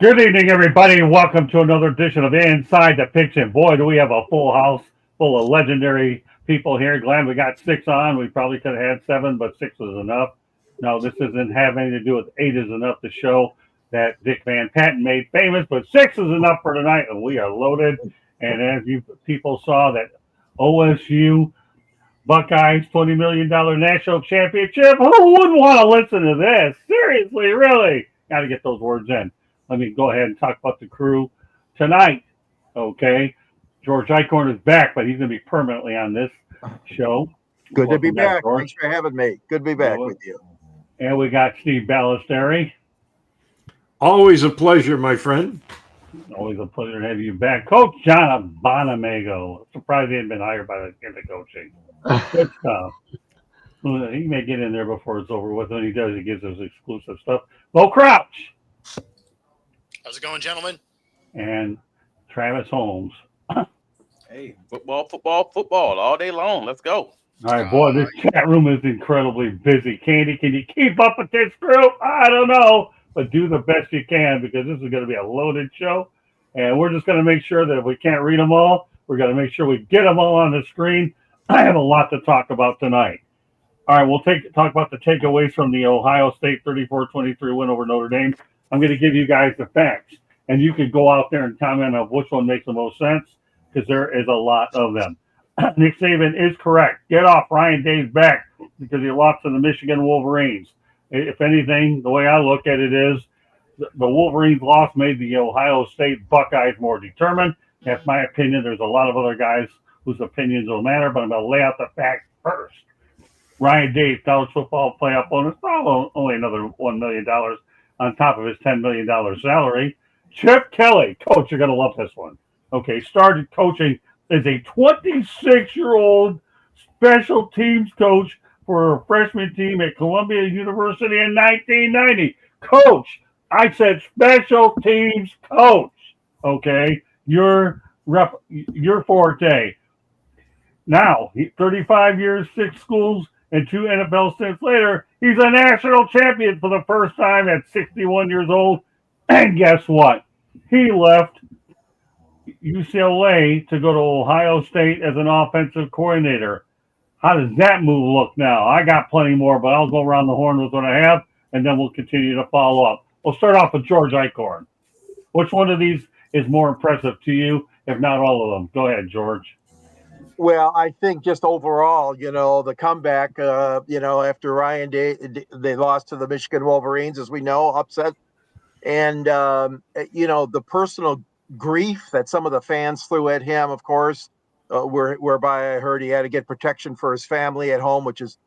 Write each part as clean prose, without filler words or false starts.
Good evening, everybody, and welcome to another edition of Inside the Pigskin. Boy, do we have a full house full of legendary people here. Glad we got six on. We probably could have had seven, but six was enough. No, this doesn't have anything to do with eight is enough to show that Dick Van Patten made famous, but six is enough for tonight, and we are loaded. And as you people saw, that OSU Buckeyes $20 million national championship. Who wouldn't want to listen to this? Seriously, really? Got to get those words in. Let me go ahead and talk about the crew tonight. Okay. George Eichhorn is back, but he's going to be permanently on this show. Good to be back. Thanks for having me. Good to be back with you. And we got Steve Ballesteri. Always a pleasure, my friend. Always a pleasure to have you back. Coach John Bonamago. Surprised he hadn't been hired by the coaching. Good stuff. He may get in there before it's over with. When he does, he gives us exclusive stuff. Bo Crouch. How's it going, gentlemen? And Travis Holmes. Hey, football all day long. Let's go. All right, boy, this chat room is incredibly busy. Candy, can you keep up with this group? I don't know, but do the best you can because this is going to be a loaded show. And we're just going to make sure that if we can't read them all, we're going to make sure we get them all on the screen. I have a lot to talk about tonight. All right, we'll talk about the takeaways from the Ohio State 34-23 win over Notre Dame. I'm going to give you guys the facts, and you can go out there and comment on which one makes the most sense because there is a lot of them. Nick Saban is correct. Get off Ryan Day's back because he lost to the Michigan Wolverines. If anything, the way I look at it is the Wolverines' loss made the Ohio State Buckeyes more determined. That's my opinion. There's a lot of other guys whose opinions don't matter, but I'm going to lay out the facts first. Ryan Day's college football playoff bonus, only another $1 million on top of his $10 million salary. Chip Kelly, coach, you're going to love this one. Okay, started coaching as a 26-year-old special teams coach for a freshman team at Columbia University in 1990. Coach, I said special teams coach. Okay, your forte. Now, 35 years, 6 schools, and 2 NFL stints later, he's a national champion for the first time at 61 years old. And guess what? He left UCLA to go to Ohio State as an offensive coordinator. How does that move look now? I got plenty more, but I'll go around the horn with what I have, and then we'll continue to follow up. We'll start off with George Eichhorn. Which one of these is more impressive to you, if not all of them? Go ahead, George. Well, I think just overall, the comeback, after Ryan Day, they lost to the Michigan Wolverines, as we know, upset. And, the personal grief that some of the fans threw at him, of course, whereby I heard he had to get protection for his family at home, which is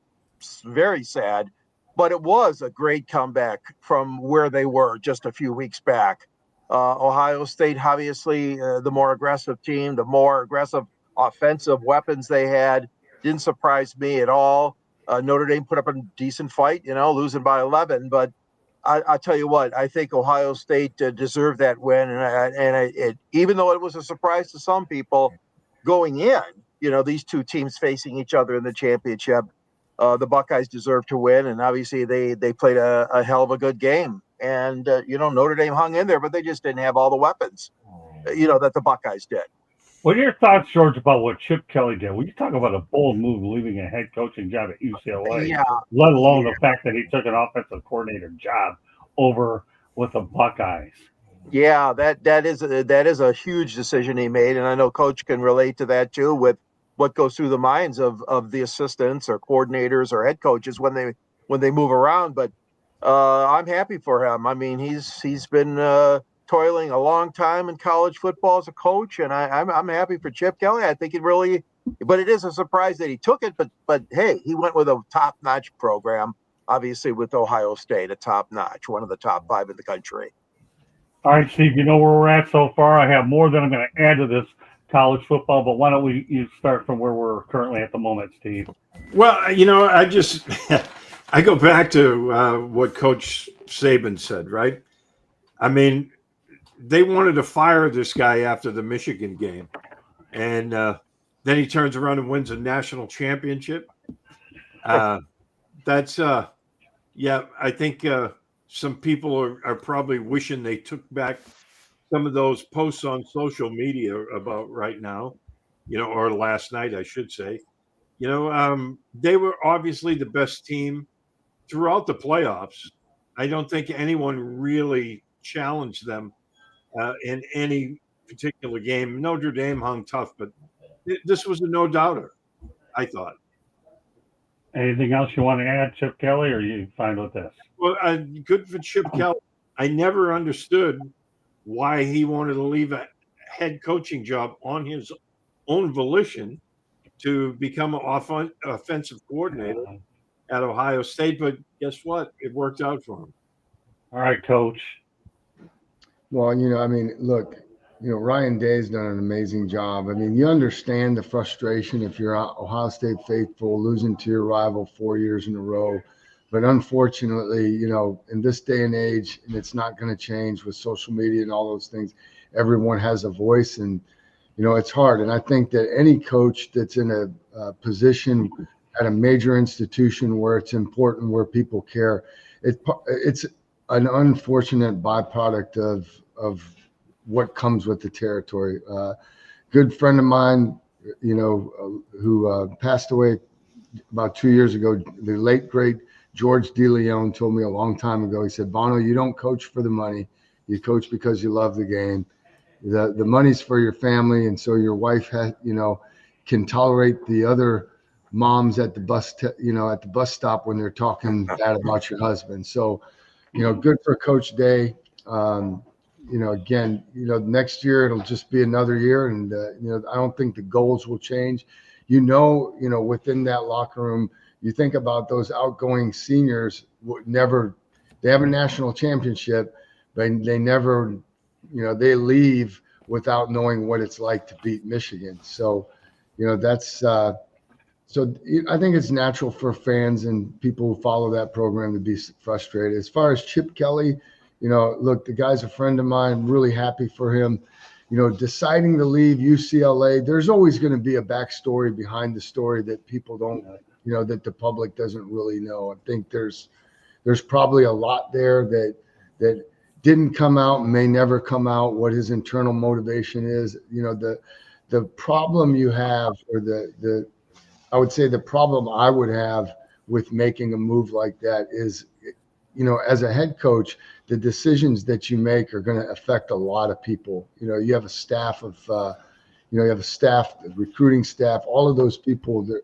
very sad. But it was a great comeback from where they were just a few weeks back. Ohio State, obviously, the more aggressive team, the more aggressive offensive weapons they had. Didn't surprise me at all. Notre Dame put up a decent fight, losing by 11. But I'll tell you what, I think Ohio State deserved that win. And even though it was a surprise to some people going in, these two teams facing each other in the championship, the Buckeyes deserved to win. And obviously they played a hell of a good game. And, Notre Dame hung in there, but they just didn't have all the weapons, that the Buckeyes did. What are your thoughts, George, about what Chip Kelly did? When you talk about a bold move leaving a head coaching job at UCLA, let alone the fact that he took an offensive coordinator job over with the Buckeyes. Yeah, that is a huge decision he made, and I know Coach can relate to that too, with what goes through the minds of the assistants or coordinators or head coaches when they move around. But I'm happy for him. I mean, he's been toiling a long time in college football as a coach, and I'm happy for Chip Kelly. I think but it is a surprise that he took it. But hey, he went with a top-notch program, obviously with Ohio State, a top-notch, one of the top 5 in the country. All right, Steve, you know where we're at so far. I have more than I'm going to add to this college football, but why don't you start from where we're currently at the moment, Steve? Well, I go back to what Coach Saban said, right? I mean, they wanted to fire this guy after the Michigan game, and then he turns around and wins a national championship. I think some people are probably wishing they took back some of those posts on social media about right now, or last night, I should say. They were obviously the best team throughout the playoffs. I don't think anyone really challenged them in any particular game. Notre Dame hung tough, but this was a no doubter, I thought. Anything else you want to add, Chip Kelly, or are you fine with this? Well, good for Chip Kelly. I never understood why he wanted to leave a head coaching job on his own volition to become an offensive coordinator at Ohio State. But guess what? It worked out for him. All right, Coach. Well, look, Ryan Day's done an amazing job. I mean, you understand the frustration if you're Ohio State faithful, losing to your rival 4 years in a row. But unfortunately, in this day and age, and it's not going to change with social media and all those things, everyone has a voice, and, it's hard. And I think that any coach that's in a position at a major institution where it's important, where people care, it's an unfortunate byproduct of what comes with the territory. Good friend of mine, who passed away about 2 years ago, the late, great George DeLeon, told me a long time ago, he said, Bono, you don't coach for the money. You coach because you love the game. The money's for your family, and so your wife can tolerate the other moms at the bus stop when they're talking bad about your husband. So, good for Coach Day. Again, next year it'll just be another year, and I don't think the goals will change. Within that locker room, you think about those outgoing seniors they have a national championship, but they never, they leave without knowing what it's like to beat Michigan. So, that's so I think it's natural for fans and people who follow that program to be frustrated. As far as Chip Kelly, look, the guy's a friend of mine. I'm really happy for him. Deciding to leave UCLA, there's always going to be a backstory behind the story that people don't, that the public doesn't really know. I think there's probably a lot there that didn't come out and may never come out, what his internal motivation is. The problem you have, or I would say the problem I would have with making a move like that is, as a head coach, the decisions that you make are going to affect a lot of people. You have a staff of, the recruiting staff, all of those people that,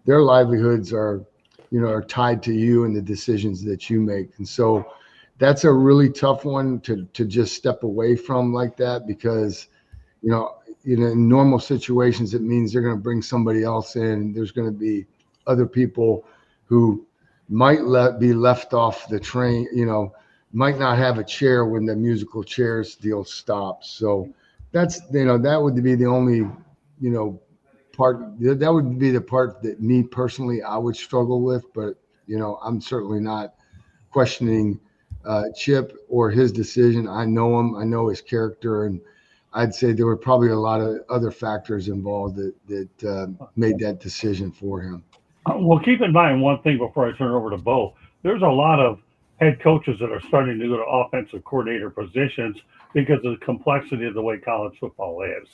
their livelihoods are tied to you and the decisions that you make. And so that's a really tough one to just step away from like that, because, in normal situations, it means they're going to bring somebody else in. There's going to be other people who might be left off the train, might not have a chair when the musical chairs deal stops. So that's, that would be the only, part, that would be the part that me personally, I would struggle with. But, I'm certainly not questioning Chip or his decision. I know him, I know his character, and I'd say there were probably a lot of other factors involved that made that decision for him. Well, keep in mind one thing before I turn it over to Bo. There's a lot of head coaches that are starting to go to offensive coordinator positions because of the complexity of the way college football is.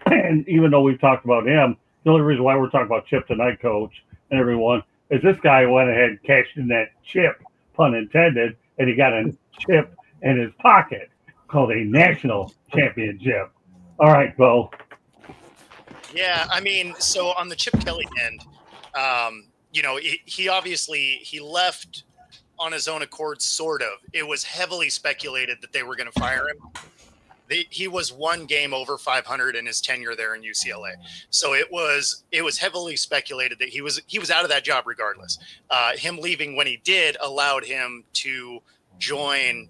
And even though we've talked about him, the only reason why we're talking about Chip tonight, Coach, and everyone, is this guy went ahead and cashed in that chip, pun intended, and he got a chip in his pocket called a national championship. All right, Bo. Yeah, I mean, so on the Chip Kelly end, he left on his own accord, sort of. It was heavily speculated that they were going to fire him. He was one game over 500 in his tenure there in UCLA, so it was heavily speculated that he was out of that job regardless. Him leaving when he did allowed him to join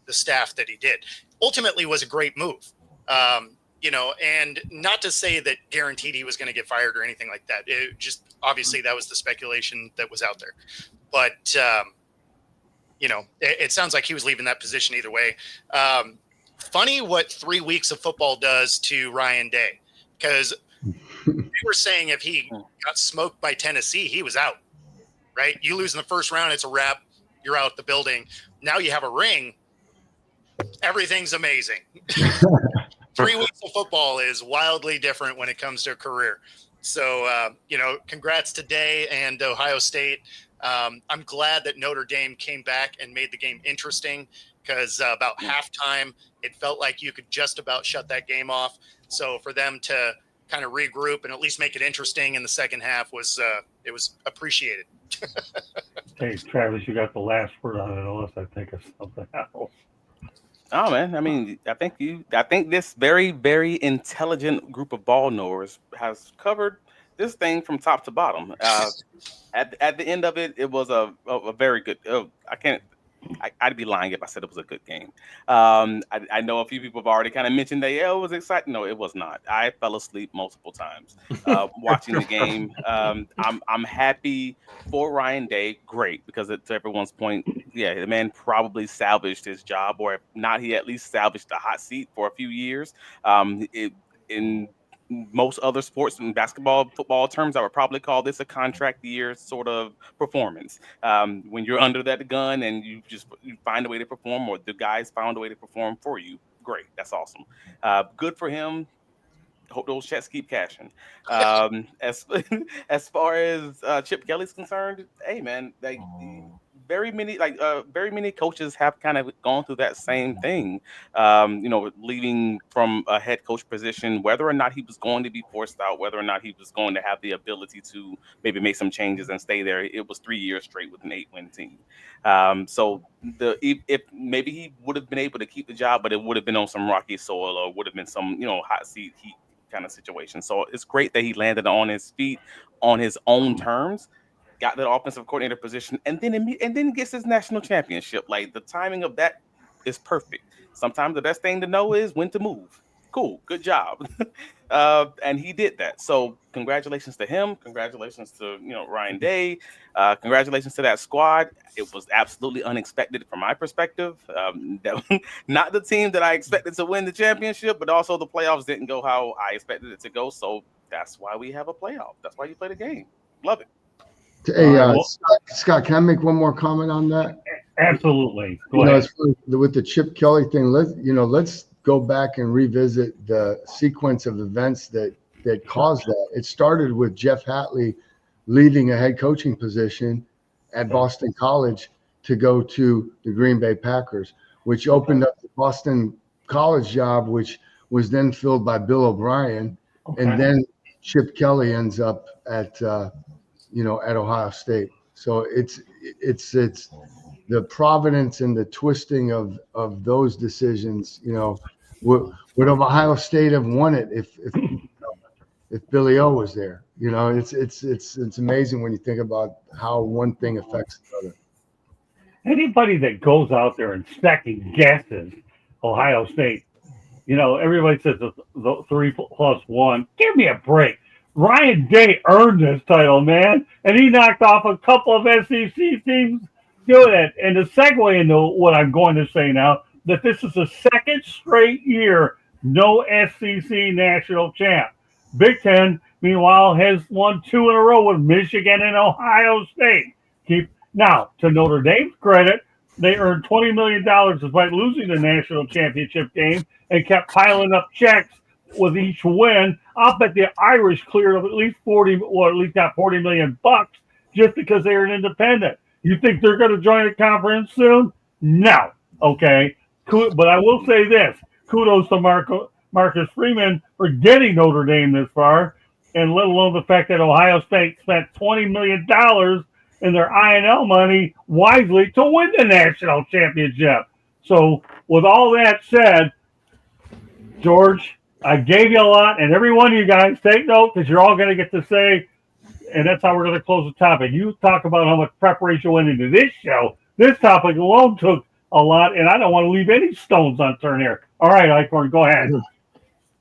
the staff that he did. Ultimately, was a great move. And not to say that guaranteed he was going to get fired or anything like that. It just, obviously that was the speculation that was out there. But, it sounds like he was leaving that position either way. Funny what 3 weeks of football does to Ryan Day, because they were saying if he got smoked by Tennessee, he was out, right? You lose in the first round, it's a wrap. you're out the building. Now you have a ring. Everything's amazing. 3 weeks of football is wildly different when it comes to a career. So, congrats to Day and Ohio State. I'm glad that Notre Dame came back and made the game interesting, because about halftime, it felt like you could just about shut that game off. So for them to kind of regroup and at least make it interesting in the second half was appreciated. Hey, Travis, you got the last word on it, unless I think of something else. Oh man, I mean, I think this very, very intelligent group of ball knowers has covered this thing from top to bottom. At the end of it, it was a very good. I'd be lying if I said it was a good game. I know a few people have already kind of mentioned that, yeah, it was exciting. No, it was not. I fell asleep multiple times watching the game. I'm happy for Ryan Day. Great, because to everyone's point, yeah, the man probably salvaged his job, or if not, he at least salvaged the hot seat for a few years. In most other sports and basketball, football terms, I would probably call this a contract year sort of performance. When you're under that gun and you find a way to perform, or the guys found a way to perform for you, great. That's awesome. Good for him. Hope those checks keep cashing. As as far as Chip Kelly's concerned, hey man, very many coaches have kind of gone through that same thing. Leaving from a head coach position, whether or not he was going to be forced out, whether or not he was going to have the ability to maybe make some changes and stay there. It was 3 years straight with an 8-win team. So if maybe he would have been able to keep the job, but it would have been on some rocky soil, or would have been some hot seat heat kind of situation. So it's great that he landed on his feet on his own terms, got the offensive coordinator position, and then gets his national championship. Like, the timing of that is perfect. Sometimes the best thing to know is when to move. Cool, good job. And he did that. So congratulations to him. Congratulations to Ryan Day. Congratulations to that squad. It was absolutely unexpected from my perspective. Not the team that I expected to win the championship, but also the playoffs didn't go how I expected it to go. So that's why we have a playoff. That's why you play the game. Love it. Hey, Scott, can I make one more comment on that? Absolutely. Go ahead. With the Chip Kelly thing, let's go back and revisit the sequence of events that caused that. It started with Jeff Hatley leaving a head coaching position at Boston College to go to the Green Bay Packers, which opened up the Boston College job, which was then filled by Bill O'Brien, and then Chip Kelly ends up at Ohio State. So it's the providence and the twisting of those decisions. Would Ohio State have won it if Billy O was there? It's amazing when you think about how one thing affects the other. Anybody that goes out there and second guesses Ohio State, everybody says the 3+1. Give me a break. Ryan Day earned this title, man, and he knocked off a couple of SEC teams doing it. And to segue into what I'm going to say now, that this is the second straight year no SEC national champ. Big Ten, meanwhile, has won 2 in a row with Michigan and Ohio State. Now, to Notre Dame's credit, they earned $20 million despite losing the national championship game and kept piling up checks with each win. I'll bet the Irish cleared at least got $40 million just because they're an independent. You think they're going to join a conference soon? No. Okay. But I will say this. Kudos to Marcus Freeman for getting Notre Dame this far, and let alone the fact that Ohio State spent $20 million in their I&L money wisely to win the national championship. So with all that said, George, I gave you a lot, and every one of you guys take note, because you're all going to get to say, and that's how we're going to close the topic. You talk about how much preparation went into this show. This topic alone took a lot, and I don't want to leave any stones unturned here. All right, Eichhorn, go ahead.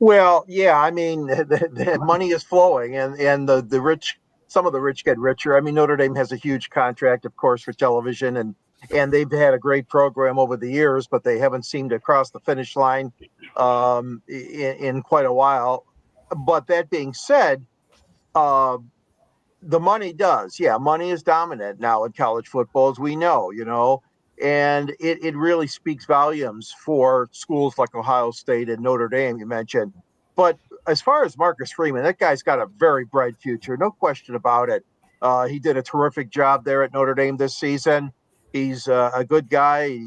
Well, yeah, I mean, the money is flowing, and the rich, some of the rich get richer. I mean, Notre Dame has a huge contract, of course, for television, and they've had a great program over the years, but they haven't seemed to cross the finish line in quite a while. But that being said, the money does. Yeah, money is dominant now in college football, as we know, and it really speaks volumes for schools like Ohio State and Notre Dame, you mentioned. But as far as Marcus Freeman, that guy's got a very bright future, no question about it. He did a terrific job there at Notre Dame this season. He's a good guy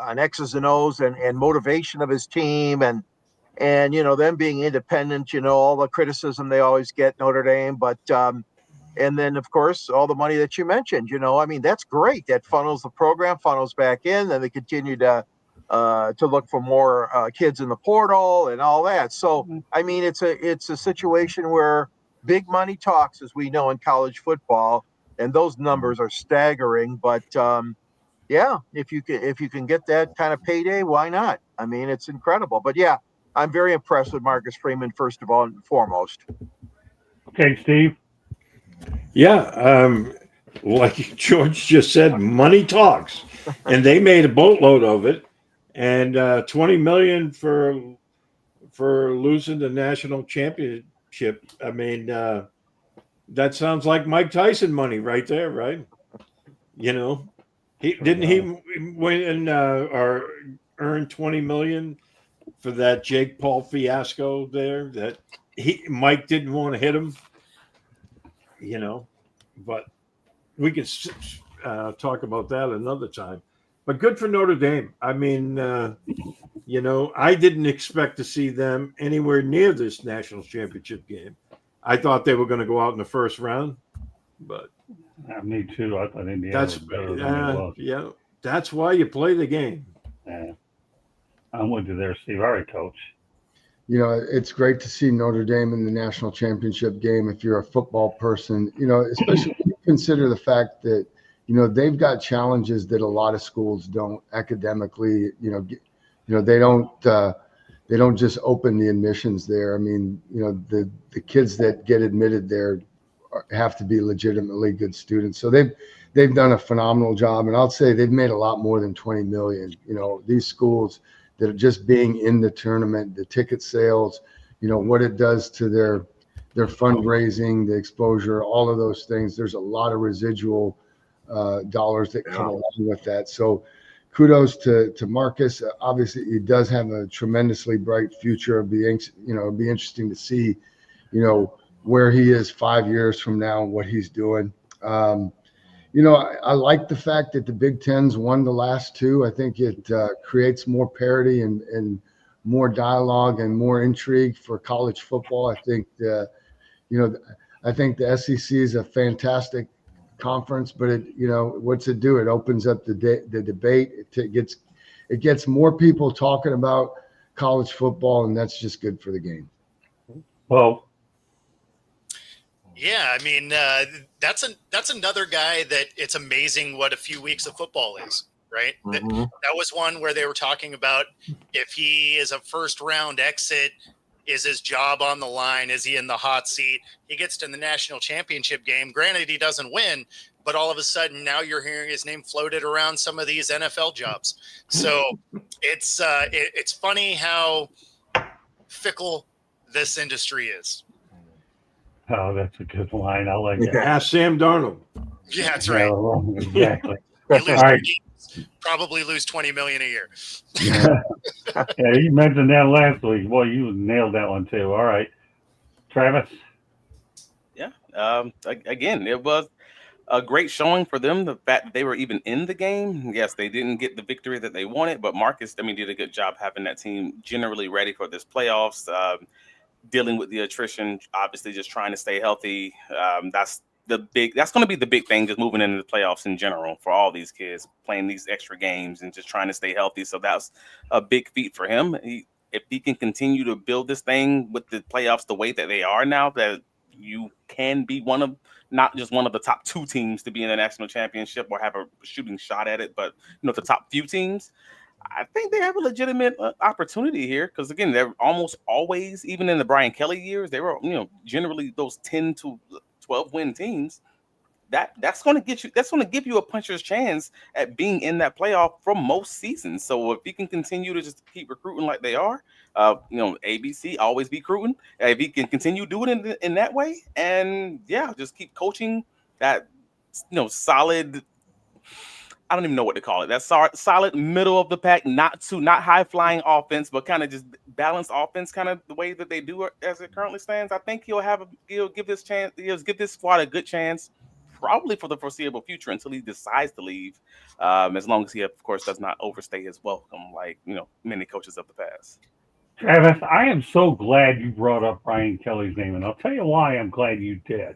on X's and O's and motivation of his team and them being independent, all the criticism they always get Notre Dame, but and then of course all the money that you mentioned, I mean, that's great. That funnels the program, funnels back in, and they continue to look for more kids in the portal and all that. So I mean, it's a situation where big money talks, as we know in college football, and those numbers are staggering. But yeah, if you can get that kind of payday, why not? I mean, it's incredible. But yeah, I'm very impressed with Marcus Freeman, first of all and foremost. Okay, Steve. Yeah, like George just said, money talks, and they made a boatload of it, and 20 million for losing the national championship. I mean, that sounds like Mike Tyson money right there, right? He didn't he win or earn 20 million for that Jake Paul fiasco there that Mike didn't want to hit him, but we can talk about that another time. But good for Notre Dame. I mean, I didn't expect to see them anywhere near this national championship game. I thought they were going to go out in the first round, but me too. I thought Indiana was better than they was. Yeah, that's why you play the game. Yeah. I'm with you there, Steve. All right, Coach. It's great to see Notre Dame in the national championship game if you're a football person, especially when you consider the fact that, they've got challenges that a lot of schools don't academically, they don't just open the admissions there. I mean, the kids that get admitted there have to be legitimately good students. So they've done a phenomenal job. And I'll say they've made a lot more than 20 million, these schools that are just being in the tournament, the ticket sales, what it does to their fundraising, the exposure, all of those things. There's a lot of residual dollars that come along with that. So kudos to Marcus. Obviously, he does have a tremendously bright future. It'd be interesting to see, where he is 5 years from now and what he's doing. I like the fact that the Big Ten's won the last two. I think it creates more parity and more dialogue and more intrigue for college football. I think I think the SEC is a fantastic conference, but what's it do? It opens up the debate. It gets more people talking about college football, and that's just good for the game. Well. Yeah, I mean, that's another guy that it's amazing what a few weeks of football is, right? Mm-hmm. That was one where they were talking about if he is a first round exit, is his job on the line? Is he in the hot seat? He gets to the national championship game. Granted, he doesn't win, but all of a sudden now you're hearing his name floated around some of these NFL jobs. So it's funny how fickle this industry is. Oh, that's a good line. I like that. Ask Sam Darnold. Yeah, that's right. Exactly. You lose All right. games, probably lose 20 million a year. Yeah, you mentioned that last week. Boy, you nailed that one too. All right, Travis. Yeah. Again, it was a great showing for them. The fact that they were even in the game. Yes, they didn't get the victory that they wanted, but Marcus, did a good job having that team generally ready for this playoffs. Dealing with the attrition, obviously just trying to stay healthy. That's going to be the big thing, just moving into the playoffs in general for all these kids playing these extra games and just trying to stay healthy. So that's a big feat for him. If he can continue to build this thing with the playoffs the way that they are now, that you can be not just one of the top two teams to be in the national championship or have a shooting shot at it, but the top few teams. I think they have a legitimate opportunity here because, again, they're almost always, even in the Brian Kelly years, they were, generally those 10 to 12 win teams. that's going to get you. That's going to give you a puncher's chance at being in that playoff for most seasons. So if he can continue to just keep recruiting like they are, ABC always be recruiting. If he can continue doing it in that way, and yeah, just keep coaching that, solid. I don't even know what to call it. That solid middle of the pack, not high flying offense, but kind of just balanced offense, kind of the way that they do it as it currently stands. I think he'll give this chance. He'll give this squad a good chance, probably for the foreseeable future until he decides to leave. As long as he, of course, does not overstay his welcome, like many coaches of the past. Travis, I am so glad you brought up Ryan Kelly's name, and I'll tell you why I'm glad you did.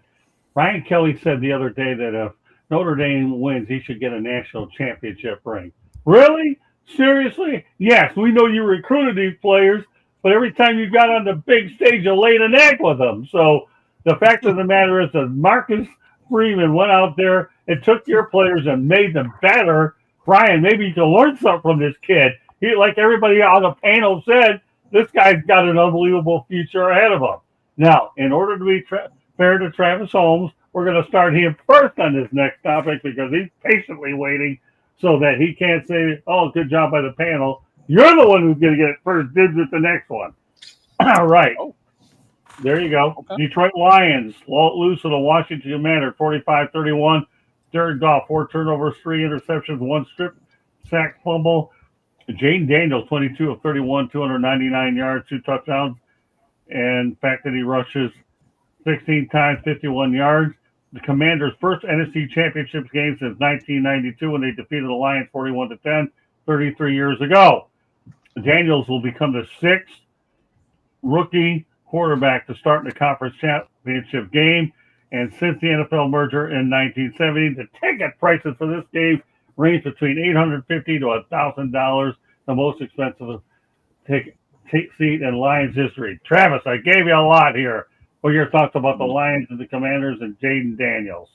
Ryan Kelly said the other day that if Notre Dame wins, he should get a national championship ring. Really? Seriously? Yes, we know you recruited these players, but every time you got on the big stage, you laid an egg with them. So the fact of the matter is that Marcus Freeman went out there and took your players and made them better. Ryan, maybe you can learn something from this kid. He, like everybody on the panel said, this guy's got an unbelievable future ahead of him. Now, in order to be fair to Travis Holmes, we're going to start him first on this next topic because he's patiently waiting so that he can't say, oh, good job by the panel. You're the one who's going to get first dibs at the next one. All right. Oh. There you go. Okay. Detroit Lions lose to the Washington Commanders 45-31. Jared Goff, 4 turnovers, 3 interceptions, 1 strip sack fumble. Jaden Daniels, 22 of 31, 299 yards, 2 touchdowns. And the fact that he rushes 16 times, 51 yards. The Commanders' first NFC Championship game since 1992 when they defeated the Lions 41-10, 33 years ago. Daniels will become the 6th rookie quarterback to start in the conference championship game. And since the NFL merger in 1970, the ticket prices for this game range between $850 to $1,000, the most expensive ticket seat in Lions history. Travis, I gave you a lot here. What are your thoughts about the Lions and the Commanders and Jaden Daniels?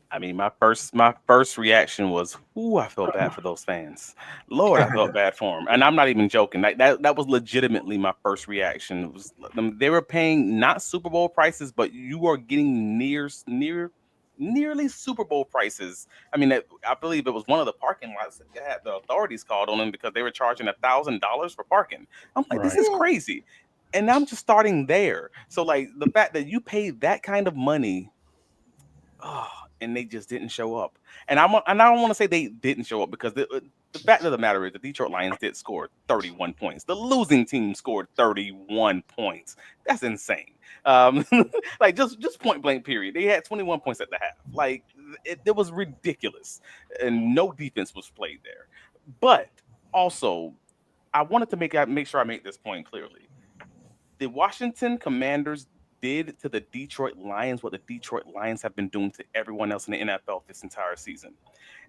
I mean, my first reaction was, "Ooh, I felt bad for those fans. Lord, I felt bad for them." And I'm not even joking. Like that was legitimately my first reaction. It was they were paying not Super Bowl prices, but you are getting nearly Super Bowl prices. I mean, I believe it was one of the parking lots that had the authorities called on them because they were charging $1,000 for parking. I'm like, this is crazy. And I'm just starting there. So like the fact that you paid that kind of money, and they just didn't show up. And I don't want to say they didn't show up because the fact of the matter is the Detroit Lions did score 31 points. The losing team scored 31 points. That's insane. Like just point blank period. They had 21 points at the half. Like it was ridiculous, and no defense was played there. But also, I wanted to make sure I make this point clearly. The Washington Commanders did to the Detroit Lions what the Detroit Lions have been doing to everyone else in the NFL this entire season.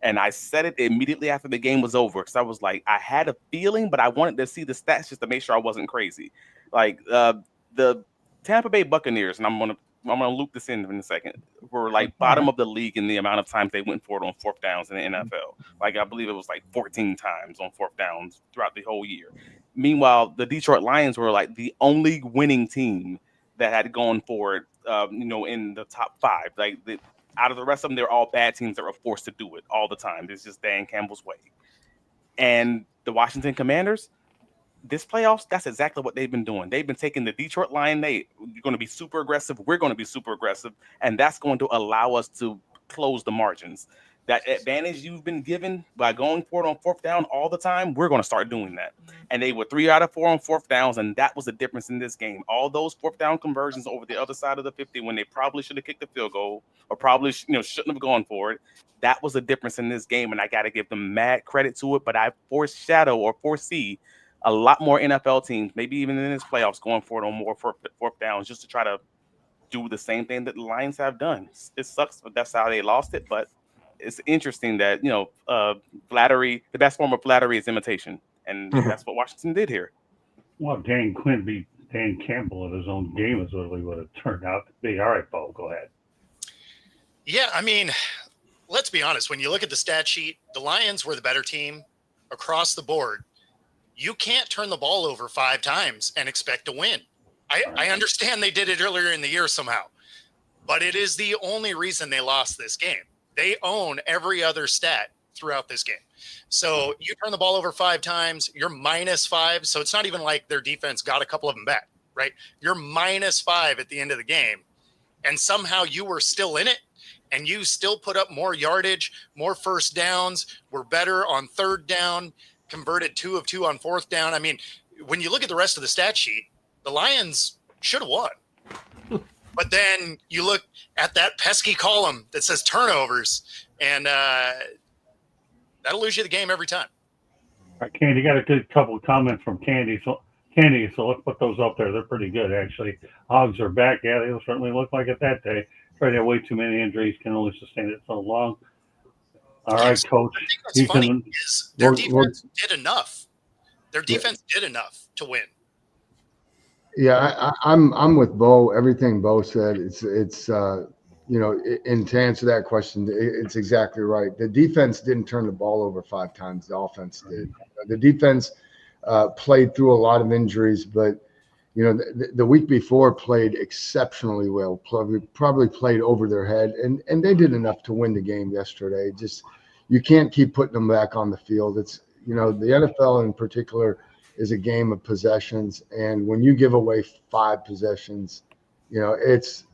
And I said it immediately after the game was over because I was like, I had a feeling, but I wanted to see the stats just to make sure I wasn't crazy. Like the Tampa Bay Buccaneers, and I'm gonna loop this in a second, were like bottom of the league in the amount of times they went for it on 4th downs in the NFL. Like I believe it was like 14 times on 4th downs throughout the whole year. Meanwhile, the Detroit Lions were like the only winning team that had gone for it, in the top 5. Like out of the rest of them, they're all bad teams that were forced to do it all the time. It's just Dan Campbell's way. And the Washington Commanders, this playoffs, that's exactly what they've been doing. They've been taking the Detroit Lions. You're going to be super aggressive. We're going to be super aggressive. And that's going to allow us to close the margins. That advantage you've been given by going for it on 4th down all the time, we're going to start doing that. And they were 3 out of 4 on 4th downs, and that was the difference in this game. All those 4th down conversions over the other side of the 50 when they probably should have kicked the field goal or probably shouldn't have gone for it. That was the difference in this game, and I got to give them mad credit to it. But I foresee a lot more NFL teams, maybe even in this playoffs, going for it on more 4th downs just to try to do the same thing that the Lions have done. It sucks, but that's how they lost it. But it's interesting that flattery, the best form of flattery is imitation, and that's what Washington did here. Well, Dan Quinn beat Dan Campbell at his own game is what it would have turned out to be. All right, Bo, go ahead. Yeah, I mean, let's be honest. When you look at the stat sheet, the Lions were the better team across the board. You can't turn the ball over 5 times and expect to win. I understand they did it earlier in the year somehow. but it is the only reason they lost this game. They own every other stat throughout this game. So you turn the ball over 5 times, you're -5. So it's not even like their defense got a couple of them back, right? You're -5 at the end of the game. And somehow you were still in it, and you still put up more yardage, more first downs, were better on 3rd down, converted 2 of 2 on 4th down. I mean, when you look at the rest of the stat sheet, the Lions should have won. But then you look at that pesky column that says turnovers, and that'll lose you the game every time. All right, Candy, got a good couple of comments from Candy. So let's put those up there. They're pretty good, actually. Hogs are back. Yeah, they certainly look like it that day. Tried to have way too many injuries, can only sustain it so long. All right, Coach. I think that's funny is their defense did enough. Their defense did enough to win. Yeah, I'm with Bo. Everything Bo said, it's and to answer that question, it's exactly right. The defense didn't turn the ball over 5 times. The offense did. The defense played through a lot of injuries, but the week before played exceptionally well. Probably played over their head, and they did enough to win the game yesterday. Just you can't keep putting them back on the field. It's the NFL in particular is a game of possessions, and when you give away 5 possessions, it's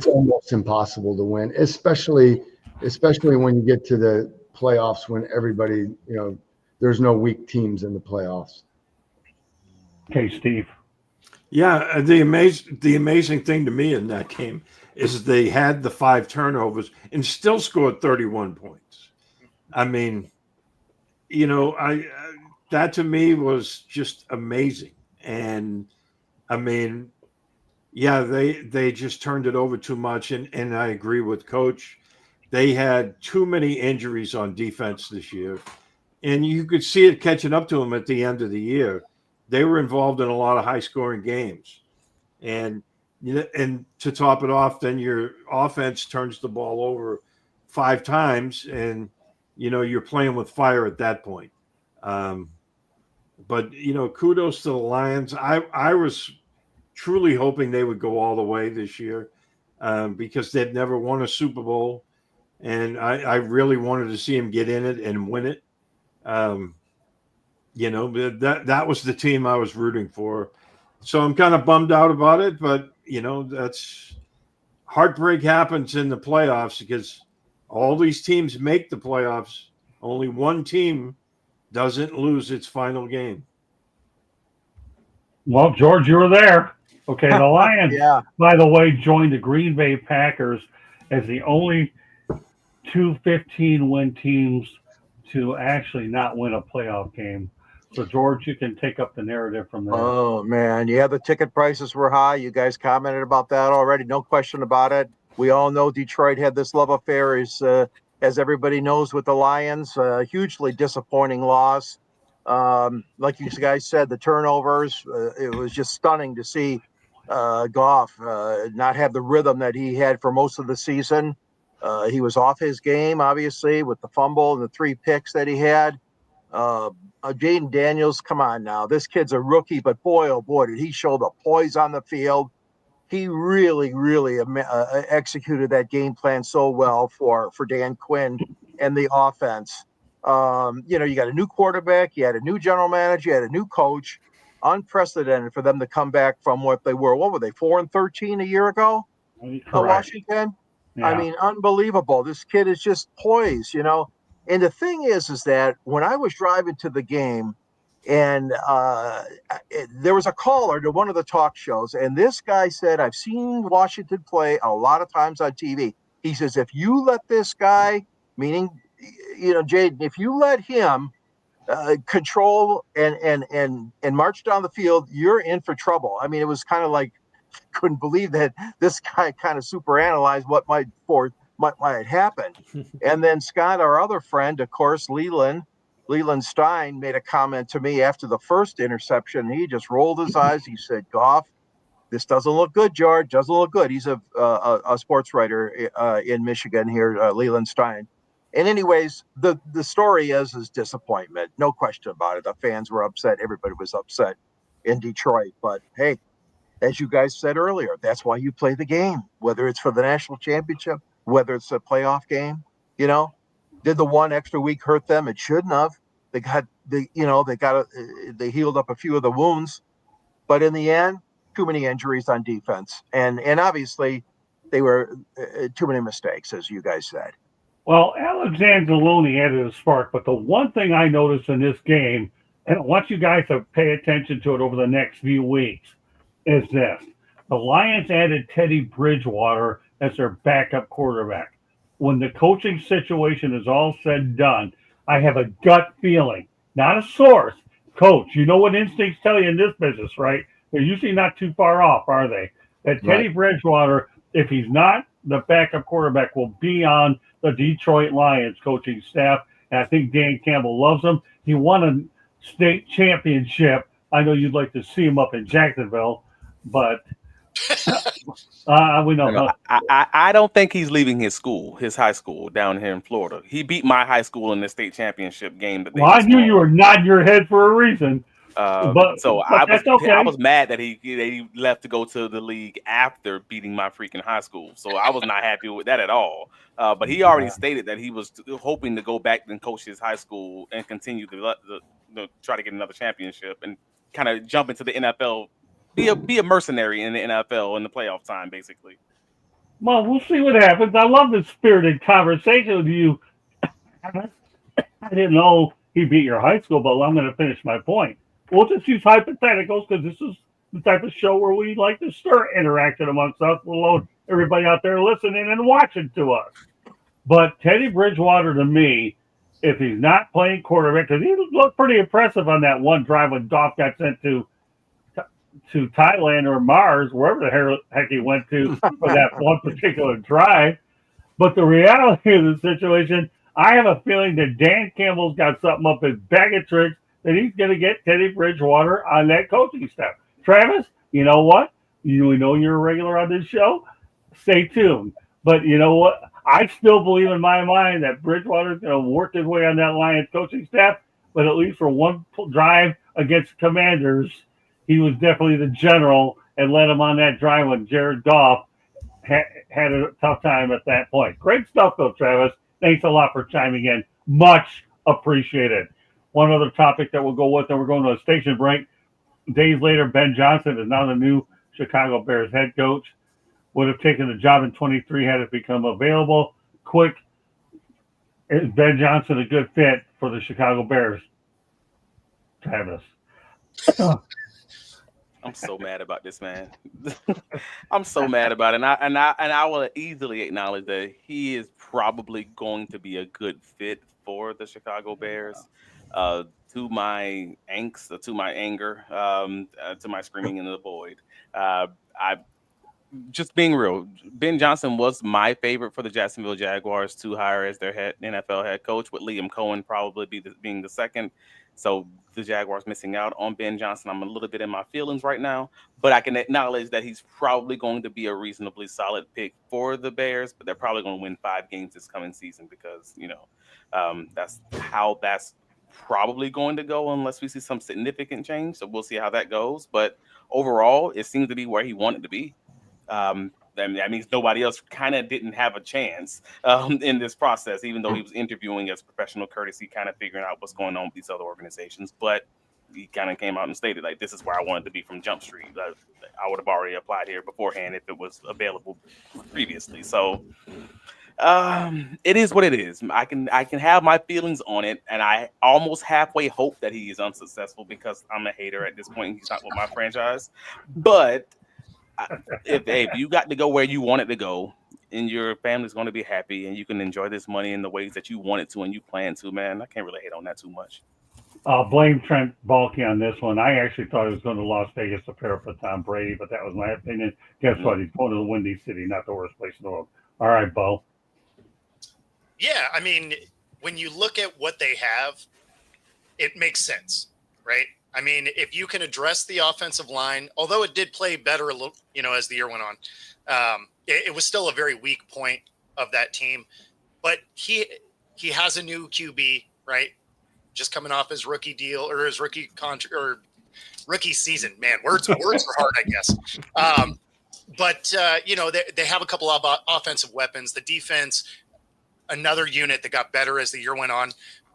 almost impossible to win, especially when you get to the playoffs when everybody, there's no weak teams in the playoffs. Okay, Steve. Yeah, the amazing thing to me in that game is they had the 5 turnovers and still scored 31 points. I mean, that to me was just amazing. And I mean, yeah, they just turned it over too much. And I agree with Coach. They had too many injuries on defense this year. And you could see it catching up to them at the end of the year. They were involved in a lot of high-scoring games. And to top it off, then your offense turns the ball over 5 times, and, you're playing with fire at that point. But kudos to the Lions. I was truly hoping they would go all the way this year because they'd never won a Super Bowl, and I really wanted to see them get in it and win it. That was the team I was rooting for. So I'm kind of bummed out about it, but that's heartbreak happens in the playoffs because all these teams make the playoffs. Only one team doesn't lose its final game. Well, George, you were there. Okay, the Lions, by the way, joined the Green Bay Packers as the only 2 15-win teams to actually not win a playoff game. So, George, you can take up the narrative from there. Oh, man. Yeah, the ticket prices were high. You guys commented about that already. No question about it. We all know Detroit had this love affair, as everybody knows, with the Lions. Hugely disappointing loss. Like you guys said, the turnovers, it was just stunning to see Goff not have the rhythm that he had for most of the season. He was off his game, obviously, with the fumble and the 3 picks that he had. Jaden Daniels, come on now. This kid's a rookie, but boy, oh boy, did he show the poise on the field. He really, really executed that game plan so well for Dan Quinn and the offense. You got a new quarterback, you had a new general manager, you had a new coach. Unprecedented for them to come back from what they were. What were they, 4-13 a year ago? Washington? Yeah. I mean, unbelievable. This kid is just poised, And the thing is that when I was driving to the game, and there was a caller to one of the talk shows, and this guy said, I've seen Washington play a lot of times on TV. He says, if you let this guy, meaning, Jaden, if you let him control and march down the field, you're in for trouble. I mean, it was kind of like, couldn't believe that this guy kind of super analyzed what might happen. And then Scott, our other friend, of course, Leland Stein, made a comment to me after the first interception. He just rolled his eyes. He said, Goff, this doesn't look good, George. Doesn't look good. He's a sports writer in Michigan here, Leland Stein. And anyways, the story is disappointment. No question about it. The fans were upset. Everybody was upset in Detroit. But hey, as you guys said earlier, that's why you play the game, whether it's for the national championship, whether it's a playoff game. You know, did the one extra week hurt them? It shouldn't have. They healed up a few of the wounds, but in the end, too many injuries on defense, and obviously they were too many mistakes, as you guys said. Well, Alexander Looney added a spark, but the one thing I noticed in this game, and I want you guys to pay attention to it over the next few weeks, is this. The Lions added Teddy Bridgewater as their backup quarterback. When the coaching situation is all said and done, I have a gut feeling, not a source. Coach, you know what instincts tell you in this business, right? They're usually not too far off, are they? That Teddy Bridgewater, if he's not the backup quarterback, will be on the Detroit Lions coaching staff. And I think Dan Campbell loves him. He won a state championship. I know you'd like to see him up in Jacksonville, but we know. I don't think he's leaving his high school down here in Florida. He beat my high school in the state championship game. I knew you were nodding your head for a reason. I was mad that he left to go to the league after beating my freaking high school. So I was not happy with that at all. But he already stated that he was hoping to go back and coach his high school and continue to try to get another championship and kind of jump into the NFL, be a mercenary in the NFL in the playoff time, basically. Well, we'll see what happens. I love the spirited conversation with you. I didn't know he beat your high school, but I'm going to finish my point. We'll just use hypotheticals because this is the type of show where we like to stir interaction amongst us. We'll load everybody out there listening and watching to us. But Teddy Bridgewater, to me, if he's not playing quarterback, because he looked pretty impressive on that one drive when Goff got sent to Thailand or Mars, wherever the heck he went to for that one particular drive. But the reality of the situation, I have a feeling that Dan Campbell's got something up his bag of tricks that he's going to get Teddy Bridgewater on that coaching staff. Travis, you know what? We know you're a regular on this show. Stay tuned. But you know what? I still believe in my mind that Bridgewater's going to work his way on that Lions coaching staff, but at least for one drive against the Commanders, he was definitely the general and led him on that drive when Jared Goff had a tough time at that point. Great stuff, though, Travis. Thanks a lot for chiming in. Much appreciated. One other topic that we'll go with, and we're going to a station break. Days later, Ben Johnson is now the new Chicago Bears head coach. Would have taken the job in 23 had it become available. Quick, is Ben Johnson a good fit for the Chicago Bears? Travis. I'm so mad about this, man. I'm so mad about it. And I will easily acknowledge that he is probably going to be a good fit for the Chicago Bears. To my angst, to my anger, to my screaming in the void. I just being real. Ben Johnson was my favorite for the Jacksonville Jaguars to hire as their NFL head coach, with Liam Cohen probably being the second. So the Jaguars missing out on Ben Johnson. I'm a little bit in my feelings right now, but I can acknowledge that he's probably going to be a reasonably solid pick for the Bears, but they're probably going to win 5 games this coming season because, that's how that's probably going to go unless we see some significant change. So we'll see how that goes. But overall, it seems to be where he wanted to be. That means nobody else kind of didn't have a chance in this process, even though he was interviewing as professional courtesy, kind of figuring out what's going on with these other organizations. But he kind of came out and stated, like, this is where I wanted to be from Jump Street. I would have already applied here beforehand if it was available previously. So it is what it is. I can have my feelings on it, and I almost halfway hope that he is unsuccessful because I'm a hater at this point. He's not with my franchise. But if you got to go where you want it to go, and your family's going to be happy, and you can enjoy this money in the ways that you want it to and you plan to, man, I can't really hate on that too much. I'll blame Trent Baalke on this one. I actually thought he was going to Las Vegas to pair up with Tom Brady, but that was my opinion. Guess what? He's going to the Windy City, not the worst place in the world. All right, Bo. Yeah, I mean, when you look at what they have, it makes sense, right? I mean, if you can address the offensive line, although it did play better, as the year went on, it was still a very weak point of that team. But he has a new QB, right? Just coming off his rookie deal or his rookie contract or rookie season, man, words are hard, I guess. But they have a couple of offensive weapons. The defense, another unit that got better as the year went on.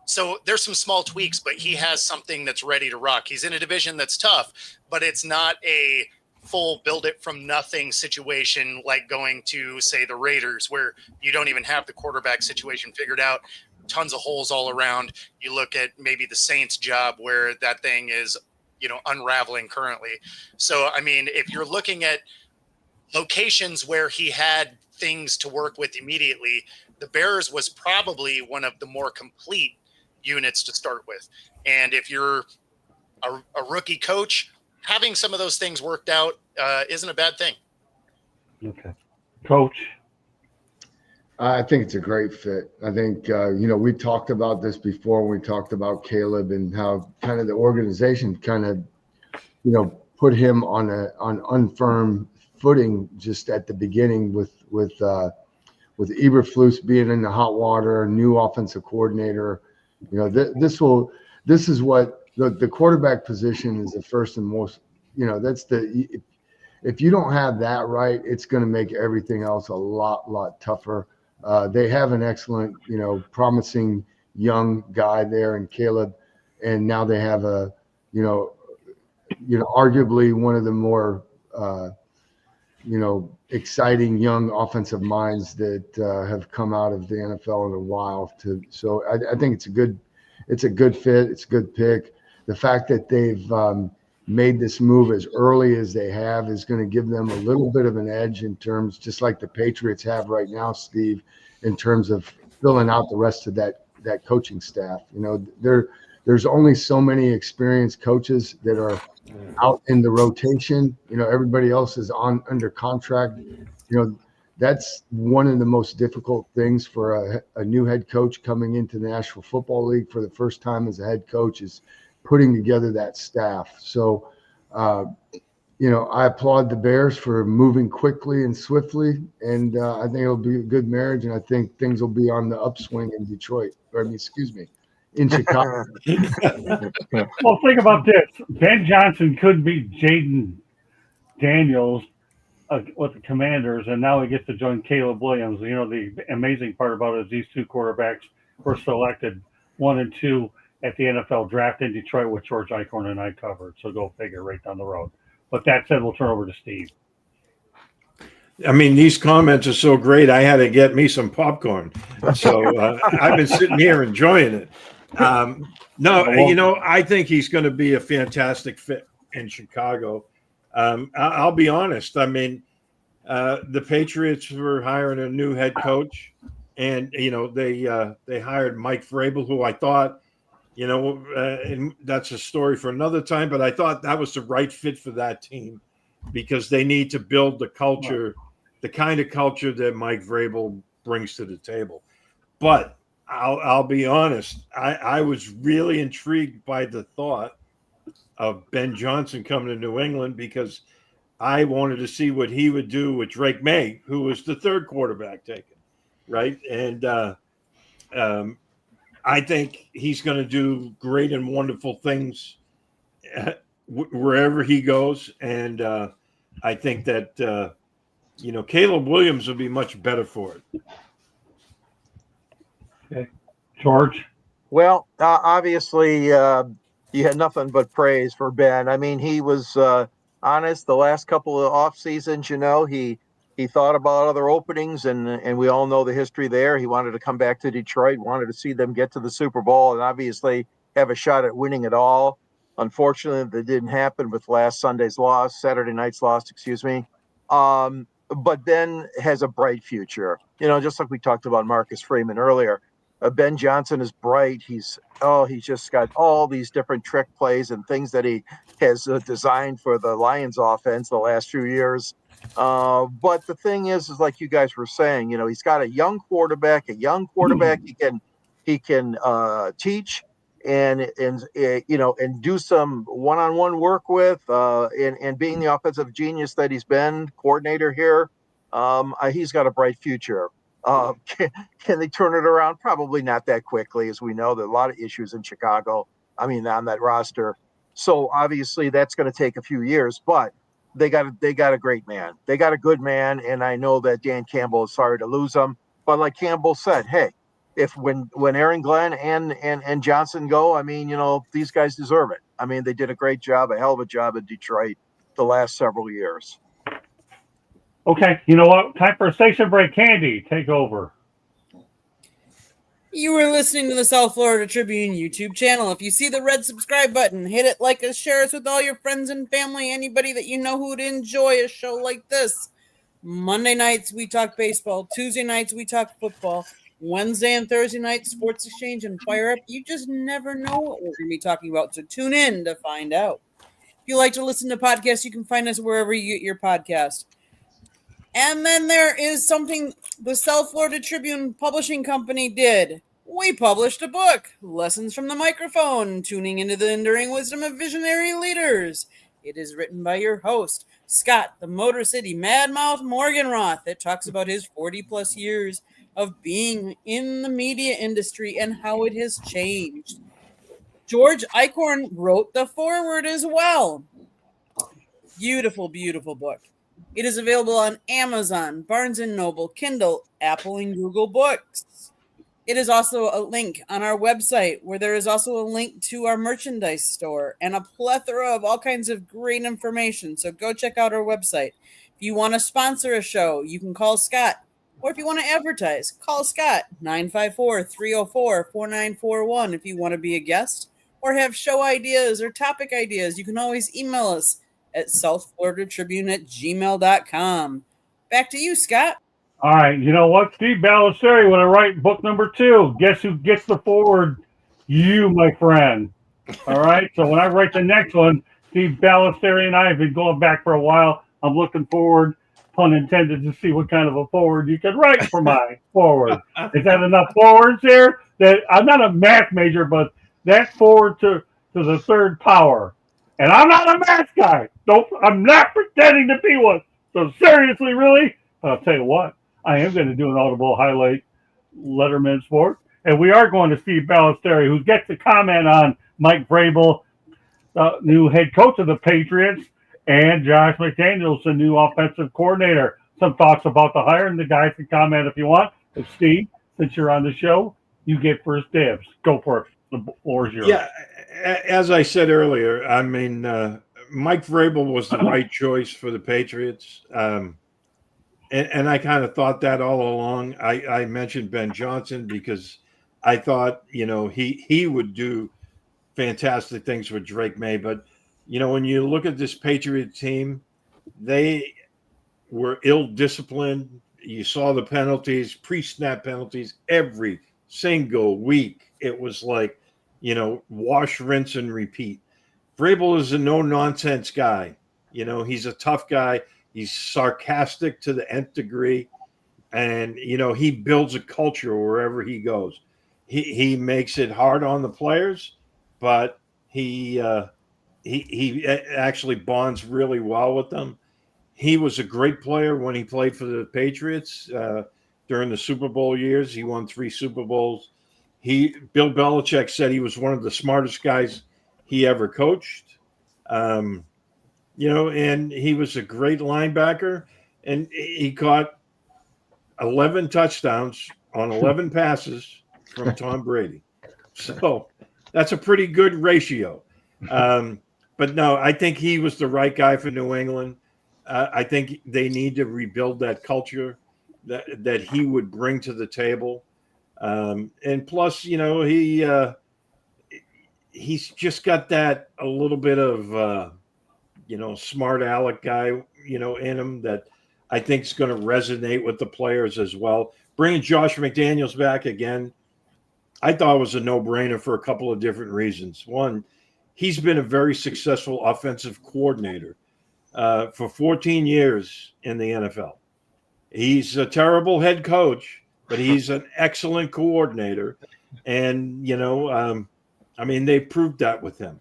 So there's some small tweaks, but he has something that's ready to rock. He's in a division that's tough, but it's not a full build it from nothing situation like going to, say, the Raiders, where you don't even have the quarterback situation figured out. Tons of holes all around. You look at maybe the Saints job where that thing is, unraveling currently. So, I mean, if you're looking at locations where he had things to work with immediately, the Bears was probably one of the more complete units to start with. And if you're a rookie coach, having some of those things worked out isn't a bad thing. Okay. Coach? I think it's a great fit. I think, we talked about this before when we talked about Caleb and how kind of the organization kind of, put him on unfirm footing just at the beginning with Eberflus being in the hot water, a new offensive coordinator. This is what the quarterback position is the first and most, if you don't have that right, it's going to make everything else a lot tougher. They have an excellent, promising young guy there in Caleb. And now they have arguably one of the more, exciting young offensive minds that have come out of the NFL in a while. So I think it's a good fit. It's a good pick. The fact that they've made this move as early as they have is going to give them a little bit of an edge in terms, just like the Patriots have right now, Steve, in terms of filling out the rest of that coaching staff. There's only so many experienced coaches that are out in the rotation. Everybody else is under contract. That's one of the most difficult things for a new head coach coming into the National Football League for the first time as a head coach, is putting together that staff. So, I applaud the Bears for moving quickly and swiftly, and I think it'll be a good marriage, and I think things will be on the upswing in in Chicago. Well, think about this. Ben Johnson could be Jaden Daniels with the Commanders, and now he gets to join Caleb Williams. The amazing part about it is these two quarterbacks were selected 1 and 2 at the NFL draft in Detroit, with George Eichhorn and I covered. So go figure, right down the road. But that said, we'll turn over to Steve. I mean, these comments are so great, I had to get me some popcorn. So I've been sitting here enjoying it. I think he's going to be a fantastic fit in Chicago. I'll be honest. I mean, the Patriots were hiring a new head coach, and they hired Mike Vrabel, who I thought, and that's a story for another time. But I thought that was the right fit for that team, because they need to build the culture, the kind of culture that Mike Vrabel brings to the table. But I'll be honest, I was really intrigued by the thought of Ben Johnson coming to New England, because I wanted to see what he would do with Drake May, who was the third quarterback taken, right? And I think he's going to do great and wonderful things wherever he goes. And I think that, Caleb Williams will be much better for it. Okay. George? Well, obviously, you had nothing but praise for Ben. I mean, he was honest the last couple of off seasons. He thought about other openings, and we all know the history there. He wanted to come back to Detroit, wanted to see them get to the Super Bowl, and obviously have a shot at winning it all. Unfortunately, that didn't happen with Saturday night's loss, excuse me. But Ben has a bright future. Just like we talked about Marcus Freeman earlier. Ben Johnson is bright. He's just got all these different trick plays and things that he has designed for the Lions offense the last few years. But the thing is like you guys were saying, he's got a young quarterback he can teach and do some one-on-one work with, and being the offensive genius that he's been, coordinator here, he's got a bright future. Can they turn it around? Probably not that quickly, as we know there are a lot of issues in Chicago. I mean, on that roster. So obviously that's going to take a few years, but they got a great man. They got a good man, and I know that Dan Campbell is sorry to lose him. But like Campbell said, hey, if when Aaron Glenn and Johnson go, I mean, these guys deserve it. I mean, they did a great job, a hell of a job in Detroit the last several years. Okay, you know what? Time for a station break. Candy, take over. You are listening to the South Florida Tribune YouTube channel. If you see the red subscribe button, hit it, like us, share us with all your friends and family, anybody that you know who would enjoy a show like this. Monday nights, we talk baseball. Tuesday nights, we talk football. Wednesday and Thursday nights, Sports Exchange and Fire Up. You just never know what we're going to be talking about, so tune in to find out. If you like to listen to podcasts, you can find us wherever you get your podcast. And then there is something the South Florida Tribune Publishing Company did. We published a book, Lessons from the Microphone, Tuning into the Enduring Wisdom of Visionary Leaders. It is written by your host, Scott, the Motor City Madmouth Morganroth. It talks about his 40-plus years of being in the media industry and how it has changed. George Eichhorn wrote the foreword as well. Beautiful, beautiful book. It is available on Amazon, Barnes & Noble, Kindle, Apple, and Google Books. It is also a link on our website where there is also a link to our merchandise store and a plethora of all kinds of great information. So go check out our website. If you want to sponsor a show, you can call Scott. Or if you want to advertise, call Scott, 954-304-4941. If you want to be a guest or have show ideas or topic ideas, you can always email us at southfloridatribune@gmail.com. Back to you, Scott. All right, you know what? Steve Ballesteri, when I write book number 2, guess who gets the forward? You, my friend. All right, so when I write the next one, Steve Ballesteri and I have been going back for a while. I'm looking forward, pun intended, to see what kind of a forward you can write for my forward. Is that enough forwards there? That I'm not a math major, but that's forward to the third power. And I'm not a math guy. I'm not pretending to be one. So seriously, really, I'll tell you what. I am going to do an audible highlight Letterman Sport. And we are going to Steve Ballesteri, who gets to comment on Mike Vrabel, the new head coach of the Patriots, and Josh McDaniels, the new offensive coordinator. Some thoughts about the hire, and the guys can comment if you want. But Steve, since you're on the show, you get first dibs. Go for it. The floor is yours. Yeah, as I said earlier, I mean, Mike Vrabel was the right choice for the Patriots. And I kind of thought that all along. I mentioned Ben Johnson because I thought, he would do fantastic things with Drake May. But, when you look at this Patriot team, they were ill-disciplined. You saw the penalties, pre-snap penalties, every single week. It was like, wash, rinse, and repeat. Vrabel is a no-nonsense guy. He's a tough guy. He's sarcastic to the nth degree, and he builds a culture wherever he goes. He makes it hard on the players, but he actually bonds really well with them. He was a great player when he played for the Patriots during the Super Bowl years. He won 3 Super Bowls. Bill Belichick said he was one of the smartest guys he ever coached. And he was a great linebacker, and he caught 11 touchdowns on 11 passes from Tom Brady. So that's a pretty good ratio. But no, I think he was the right guy for New England. I think they need to rebuild that culture that he would bring to the table. And plus, he's just got that a little bit of smart aleck guy, in him that I think is going to resonate with the players as well. Bringing Josh McDaniels back again, I thought was a no-brainer for a couple of different reasons. One, he's been a very successful offensive coordinator for 14 years in the NFL. He's a terrible head coach, but he's an excellent coordinator. And, they proved that with him.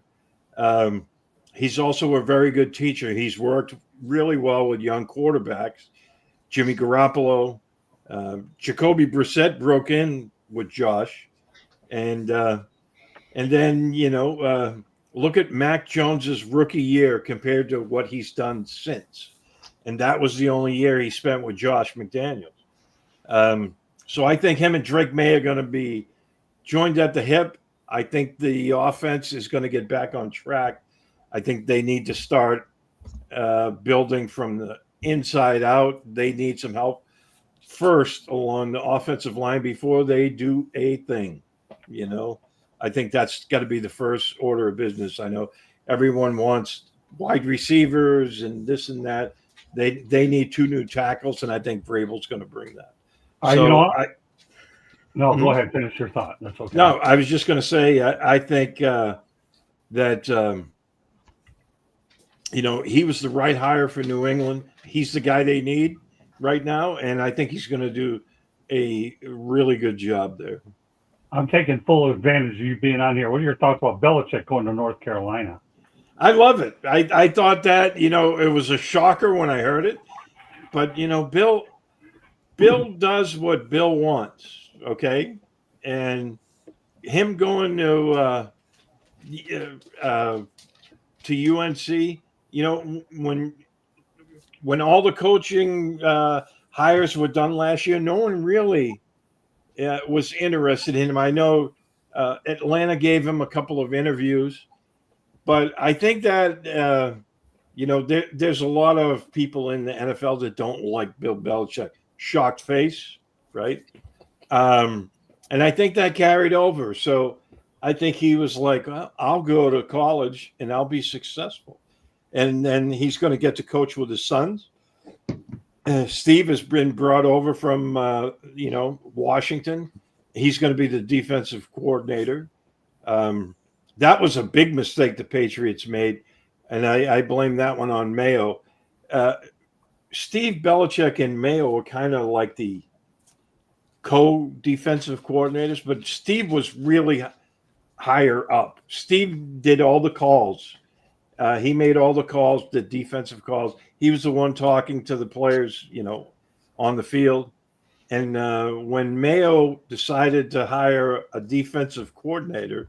He's also a very good teacher. He's worked really well with young quarterbacks. Jimmy Garoppolo, Jacoby Brissett broke in with Josh. And then, look at Mac Jones's rookie year compared to what he's done since. And that was the only year he spent with Josh McDaniels. So I think him and Drake May are going to be joined at the hip. I think the offense is going to get back on track. I think they need to start building from the inside out. They need some help first along the offensive line before they do a thing. You know, I think that's got to be the first order of business. I know everyone wants wide receivers and this and that. They need 2 new tackles, and I think Vrabel's going to bring that. You know what? No, go ahead. Finish your thought. That's okay. No, I was just going to say I think that he was the right hire for New England. He's the guy they need right now, and I think he's going to do a really good job there. I'm taking full advantage of you being on here. What are your thoughts about Belichick going to North Carolina? I love it. I thought that, it was a shocker when I heard it. But, Bill does what Bill wants, okay? And him going to UNC, when all the coaching hires were done last year, no one really was interested in him. I know Atlanta gave him a couple of interviews, but I think that there's a lot of people in the NFL that don't like Bill Belichick. Shocked face, right? And I think that carried over. So I think he was like, well, I'll go to college and I'll be successful. And then he's going to get to coach with his sons. Steve has been brought over from, Washington. He's going to be the defensive coordinator. That was a big mistake the Patriots made, and I blame that one on Mayo. Steve Belichick and Mayo were kind of like the co-defensive coordinators, but Steve was really higher up. Steve did all the calls. He made all the calls, the defensive calls. He was the one talking to the players, on the field. And when Mayo decided to hire a defensive coordinator,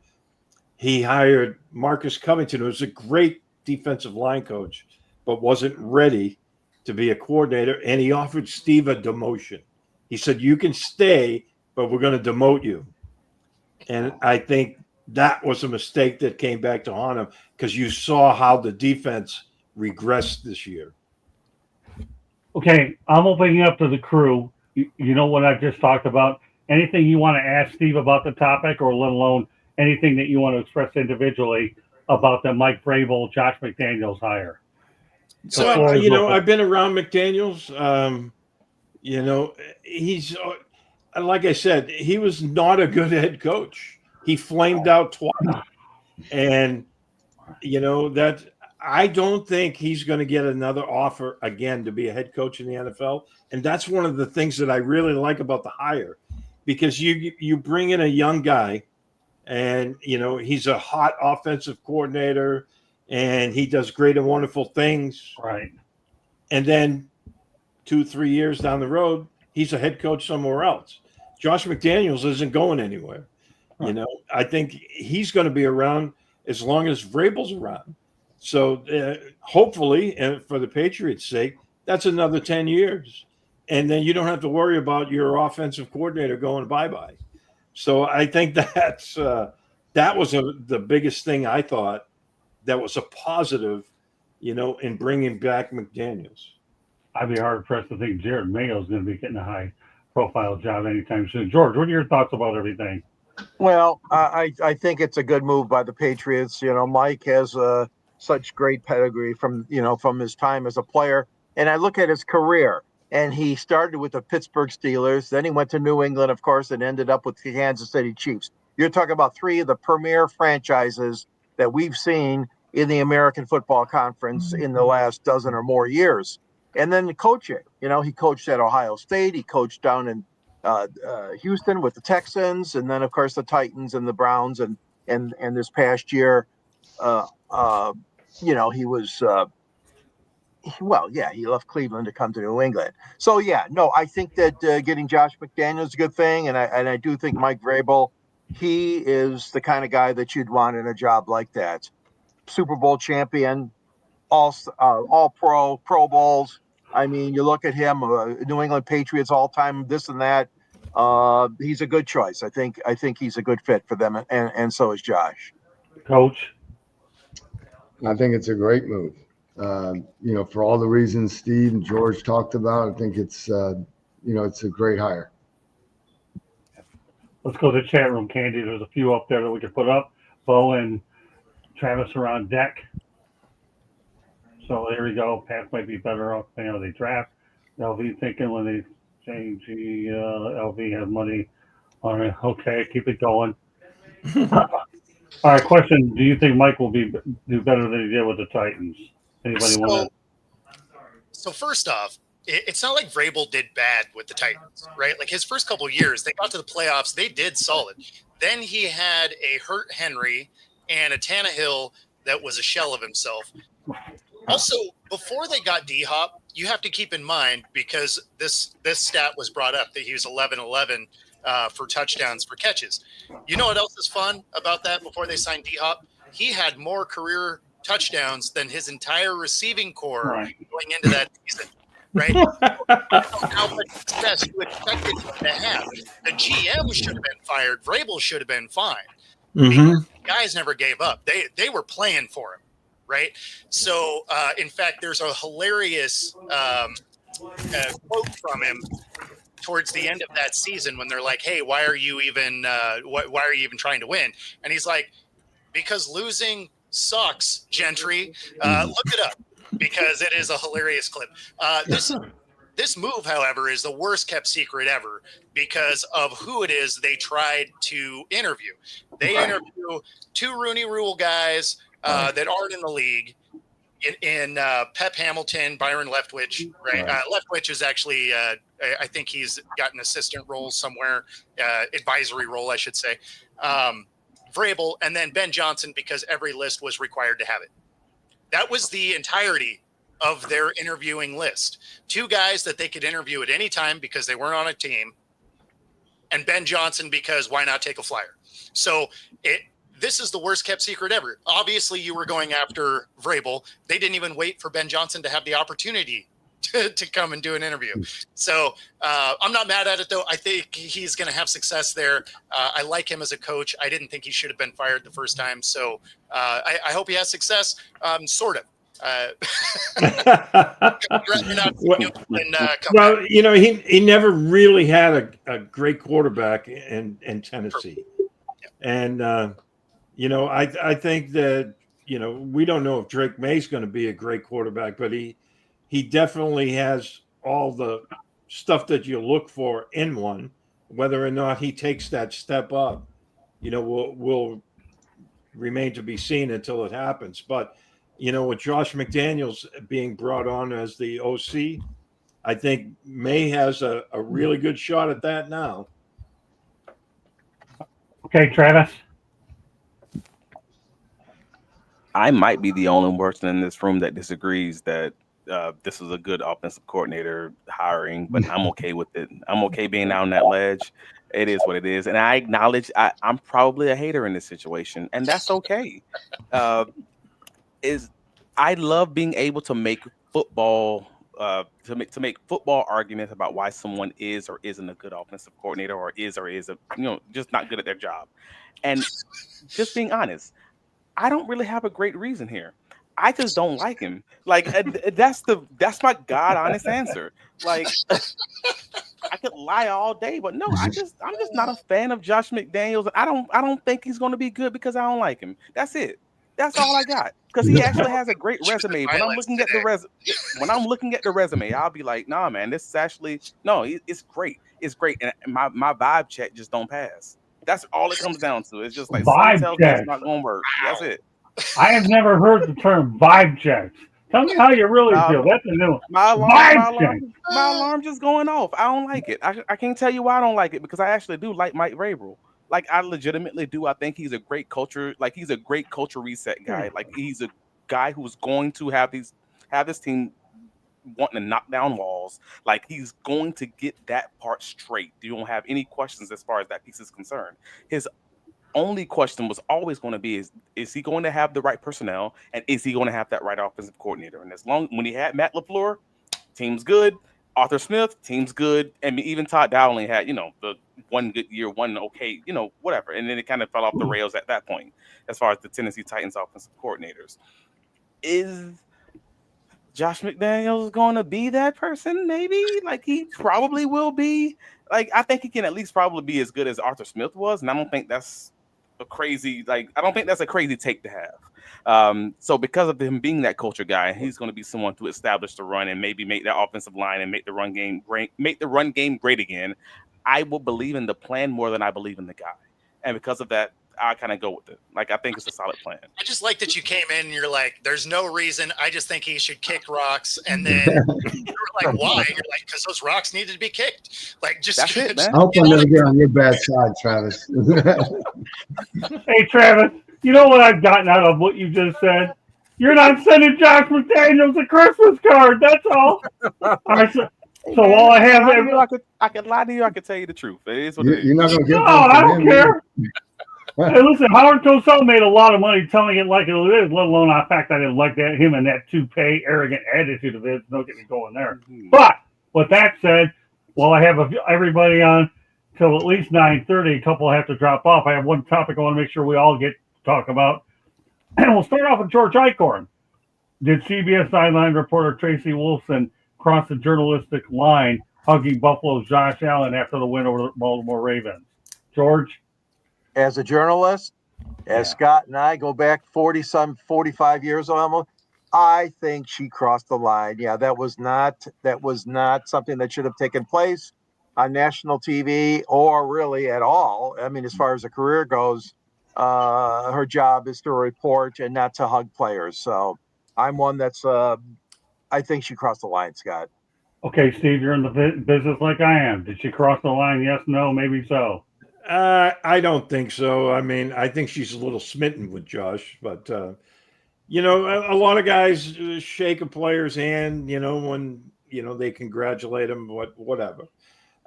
he hired Marcus Covington, who was a great defensive line coach, but wasn't ready to be a coordinator. And he offered Steve a demotion. He said, you can stay, but we're going to demote you. And I think that was a mistake that came back to haunt him, because you saw how the defense regressed this year. Okay, I'm opening up to the crew. You know what I've just talked about? Anything you want to ask Steve about the topic, or let alone anything that you want to express individually about the Mike Vrabel, Josh McDaniels hire? So, I've been around McDaniels. He's, like I said, he was not a good head coach. He flamed out twice. And, that I don't think he's going to get another offer again to be a head coach in the NFL. And that's one of the things that I really like about the hire, because you bring in a young guy, and, he's a hot offensive coordinator, and he does great and wonderful things. Right. And then 2-3 years down the road, he's a head coach somewhere else. Josh McDaniels isn't going anywhere. Right. I think he's going to be around as long as Vrabel's around. So hopefully, and for the Patriots' sake, that's another 10 years. And then you don't have to worry about your offensive coordinator going bye-bye. So I think that was the biggest thing I thought that was a positive, in bringing back McDaniels. I'd be hard-pressed to think Jared Mayo is going to be getting a high-profile job anytime soon. George, what are your thoughts about everything? Well, I think it's a good move by the Patriots. Mike has such great pedigree from his time as a player. And I look at his career, and he started with the Pittsburgh Steelers. Then he went to New England, of course, and ended up with the Kansas City Chiefs. You're talking about 3 of the premier franchises that we've seen in the American Football Conference in the last dozen or more years. And then the coaching, he coached at Ohio State. He coached down in Houston with the Texans, and then, of course, the Titans and the Browns. And this past year, he was he left Cleveland to come to New England. So, I think that getting Josh McDaniels is a good thing. And I do think Mike Vrabel, he is the kind of guy that you'd want in a job like that. Super Bowl champion, all Pro Bowls. I mean, you look at him, New England Patriots all time, this and that. He's a good choice. I think he's a good fit for them, and so is Josh. Coach. I think it's a great move. For all the reasons Steve and George talked about, I think it's it's a great hire. Let's go to the chat room, Candy. There's a few up there that we can put up. Bo and Travis are on deck. So there we go. Pat might be better off. They draft. LV thinking when they change LV has money. All right, okay, keep it going. All right, question: do you think Mike will do better than he did with the Titans? Anybody want to? So first off, it's not like Vrabel did bad with the Titans, right? Like his first couple of years, they got to the playoffs, they did solid. Then he had a hurt Henry and a Tannehill that was a shell of himself. Also, before they got D-Hop, you have to keep in mind, because this stat was brought up, that he was 11-11 for touchdowns for catches. You know what else is fun about that? Before they signed D-Hop, he had more career touchdowns than his entire receiving core going into that season. Right? How much success you expected him to have. The GM should have been fired. Vrabel should have been fine. Because guys never gave up. They were playing for him, right? So, in fact, there's a hilarious quote from him towards the end of that season when they're like, "Hey, why are you even trying to win?" And he's like, "Because losing sucks, Gentry. Look it up." Because it is a hilarious clip. This move, however, is the worst kept secret ever because of who it is they tried to interview. They interview two Rooney Rule guys that aren't in the league, in Pep Hamilton, Byron Leftwich. Right? Leftwich is actually, I think he's got an assistant role somewhere, advisory role, I should say. Vrabel, and then Ben Johnson, because every list was required to have it. That was the entirety of their interviewing list. Two guys that they could interview at any time because they weren't on a team, and Ben Johnson because why not take a flyer? So this is the worst kept secret ever. Obviously, you were going after Vrabel. They didn't even wait for Ben Johnson to have the opportunity to come and do an interview. So I'm not mad at it, though. I think he's going to have success there. I like him as a coach. I didn't think he should have been fired the first time. So I hope he has success, sort of. Well, he never really had a great quarterback in Tennessee. And, I think that, we don't know if Drake May's going to be a great quarterback, but he definitely has all the stuff that you look for in one. Whether or not he takes that step up, will remain to be seen until it happens. But, with Josh McDaniels being brought on as the OC, I think May has a really good shot at that now. Okay, Travis. I might be the only person in this room that disagrees that this is a good offensive coordinator hiring, but I'm okay with it. I'm okay being out on that ledge. It is what it is. And I acknowledge I'm probably a hater in this situation, and that's okay. I love being able to make football to make football arguments about why someone is or isn't a good offensive coordinator or is just not good at their job. And just being honest, I don't really have a great reason here. I just don't like him. Like that's my God honest answer. Like I could lie all day, but no, I'm just not a fan of Josh McDaniels. I don't think he's going to be good because I don't like him. That's it. That's all I got. Because he actually has a great resume. When I'm looking at the resume, I'll be like, nah, man, this is actually it's great. It's great, and my vibe check just don't pass. That's all it comes down to. It's just like vibe check. It's not going to work. That's it. I have never heard the term vibe checks. Tell me how you really feel. That's a new one. My alarm just going off. I don't like it. I can't tell you why I don't like it because I actually do like Mike Vrabel. Like I legitimately do. I think he's a great culture. Like he's a great culture reset guy. Like he's a guy who's going to have this team wanting to knock down walls. Like he's going to get that part straight. You don't have any questions as far as that piece is concerned. His only question was always going to be is he going to have the right personnel and is he going to have that right offensive coordinator? And as long when he had Matt LaFleur, team's good. Arthur Smith, team's good. And even Todd Dowling had, the one good year, one okay, whatever. And then it kind of fell off the rails at that point as far as the Tennessee Titans offensive coordinators. Is Josh McDaniels going to be that person? Maybe. Like, he probably will be. Like, I think he can at least probably be as good as Arthur Smith was. And I don't think that's a crazy take to have. So because of him being that culture guy, he's going to be someone to establish the run and maybe make that offensive line and make the run game great again. I will believe in the plan more than I believe in the guy. And because of that, I kind of go with it. Like, I think it's a solid plan. I just like that you came in and you're like, there's no reason. I just think he should kick rocks. And then you're like, why? You're like, because those rocks needed to be kicked. Like, just that's it, man. I hope I never get on your bad side, Travis. Hey, Travis, you know what I've gotten out of what you just said? You're not sending Josh McDaniels a Christmas card. That's all. So all I have, I could lie to you. I could tell you the truth. It is what it is. You're not going to get. No, I don't care. Hey, listen, Howard Cosell made a lot of money telling it like it is, let alone the fact I didn't like him and that toupee, arrogant attitude of his. Don't get me going there. But with that said, while I have everybody on till at least 9:30, a couple have to drop off. I have one topic I want to make sure we all get to talk about. And we'll start off with George Eichhorn. Did CBS sideline reporter Tracy Wolfson cross the journalistic line, hugging Buffalo's Josh Allen after the win over the Baltimore Ravens? George? As a journalist, as Scott and I go back 45 years almost, I think she crossed the line. Yeah, that was not something that should have taken place on national TV or really at all. I mean, as far as a career goes, her job is to report and not to hug players. So I'm one that's I think she crossed the line, Scott. Okay, Steve, you're in the business like I am. Did she cross the line? Yes, no, maybe so. I don't think so. I mean, I think she's a little smitten with Josh, but a lot of guys shake a player's hand, when they congratulate him, whatever.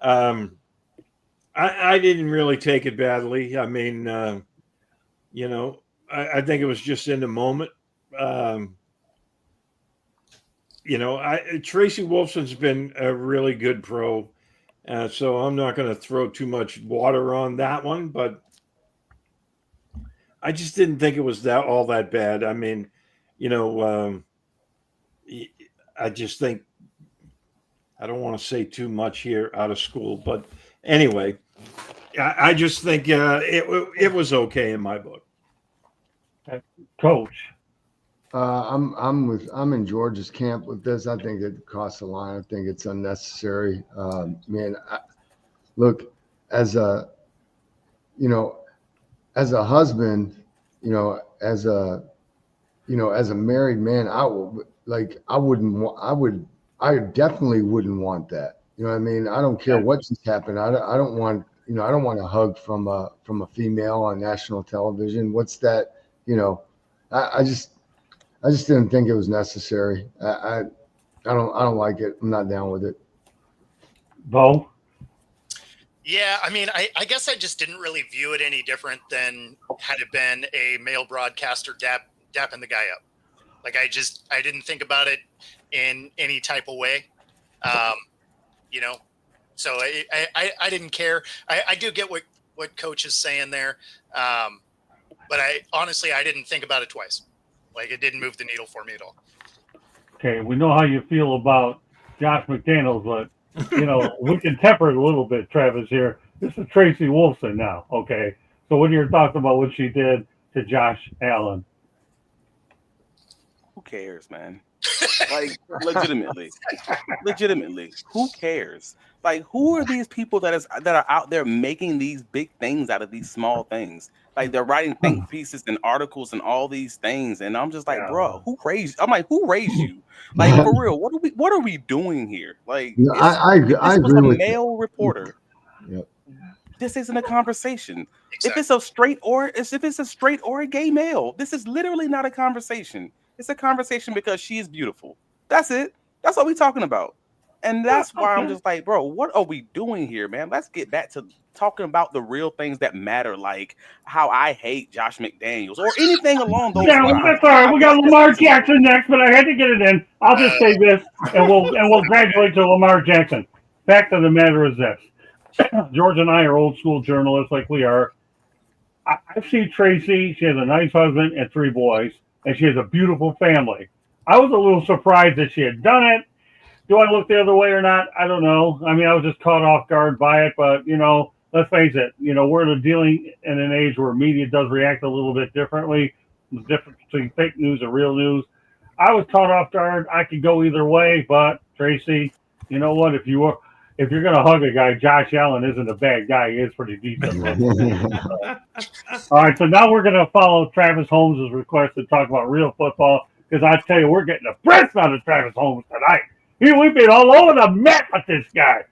I didn't really take it badly. I mean, I think it was just in the moment. Tracy Wolfson's been a really good pro. So I'm not going to throw too much water on that one, but I just didn't think it was all that bad. I mean, I just think I don't want to say too much here out of school, but anyway, I just think it was okay in my book. Coach. I'm in George's camp with this. I think it costs a line. I think it's unnecessary. Look, as a husband, as a married man, I definitely wouldn't want that. You know what I mean? I don't care what just happened. I don't want a hug from a female on national television. What's that? I just didn't think it was necessary. I don't like it. I'm not down with it. Bo? Yeah, I mean, I guess I just didn't really view it any different than had it been a male broadcaster dapping the guy up. Like, I didn't think about it in any type of way. So I didn't care. I do get what Coach is saying there. But I didn't think about it twice. Like, it didn't move the needle for me at all. Okay, we know how you feel about Josh McDaniels, but, we can temper it a little bit, Travis, here. This is Tracy Wolfson now, okay? So what are your thoughts about what she did to Josh Allen? Who cares, man? Like, legitimately, who cares? Like, who are these people that are out there making these big things out of these small things? Like, they're writing think pieces and articles and all these things, and I'm just like, bro, who raised you? Like, for real, what are we doing here? Like, I agree with male reporter. Yep. This isn't a conversation. Exactly. If it's a straight or a gay male, this is literally not a conversation. It's a conversation because she is beautiful. That's it. That's what we're talking about. And that's why I'm just like, bro, what are we doing here, man? Let's get back to talking about the real things that matter, like how I hate Josh McDaniels or anything along those Yeah, lines. that's all right. We got Lamar Jackson next, but I had to get it in. I'll just say this, and we'll graduate to Lamar Jackson. Fact of the matter is this: George and I are old school journalists, like we are. I've seen Tracy. She has a nice husband and 3 boys, and she has a beautiful family. I was a little surprised that she had done it. Do I look the other way or not? I don't know. I mean, I was just caught off guard by it, but let's face it. We're dealing in an age where media does react a little bit differently. The difference between fake news and real news. I was caught off guard. I could go either way, but Tracy, you know what? If you're gonna hug a guy, Josh Allen isn't a bad guy. He is pretty decent. All right, so now we're gonna follow Travis Holmes' request to talk about real football because I tell you, we're getting the press out of Travis Holmes tonight. We've been all over the map with this guy.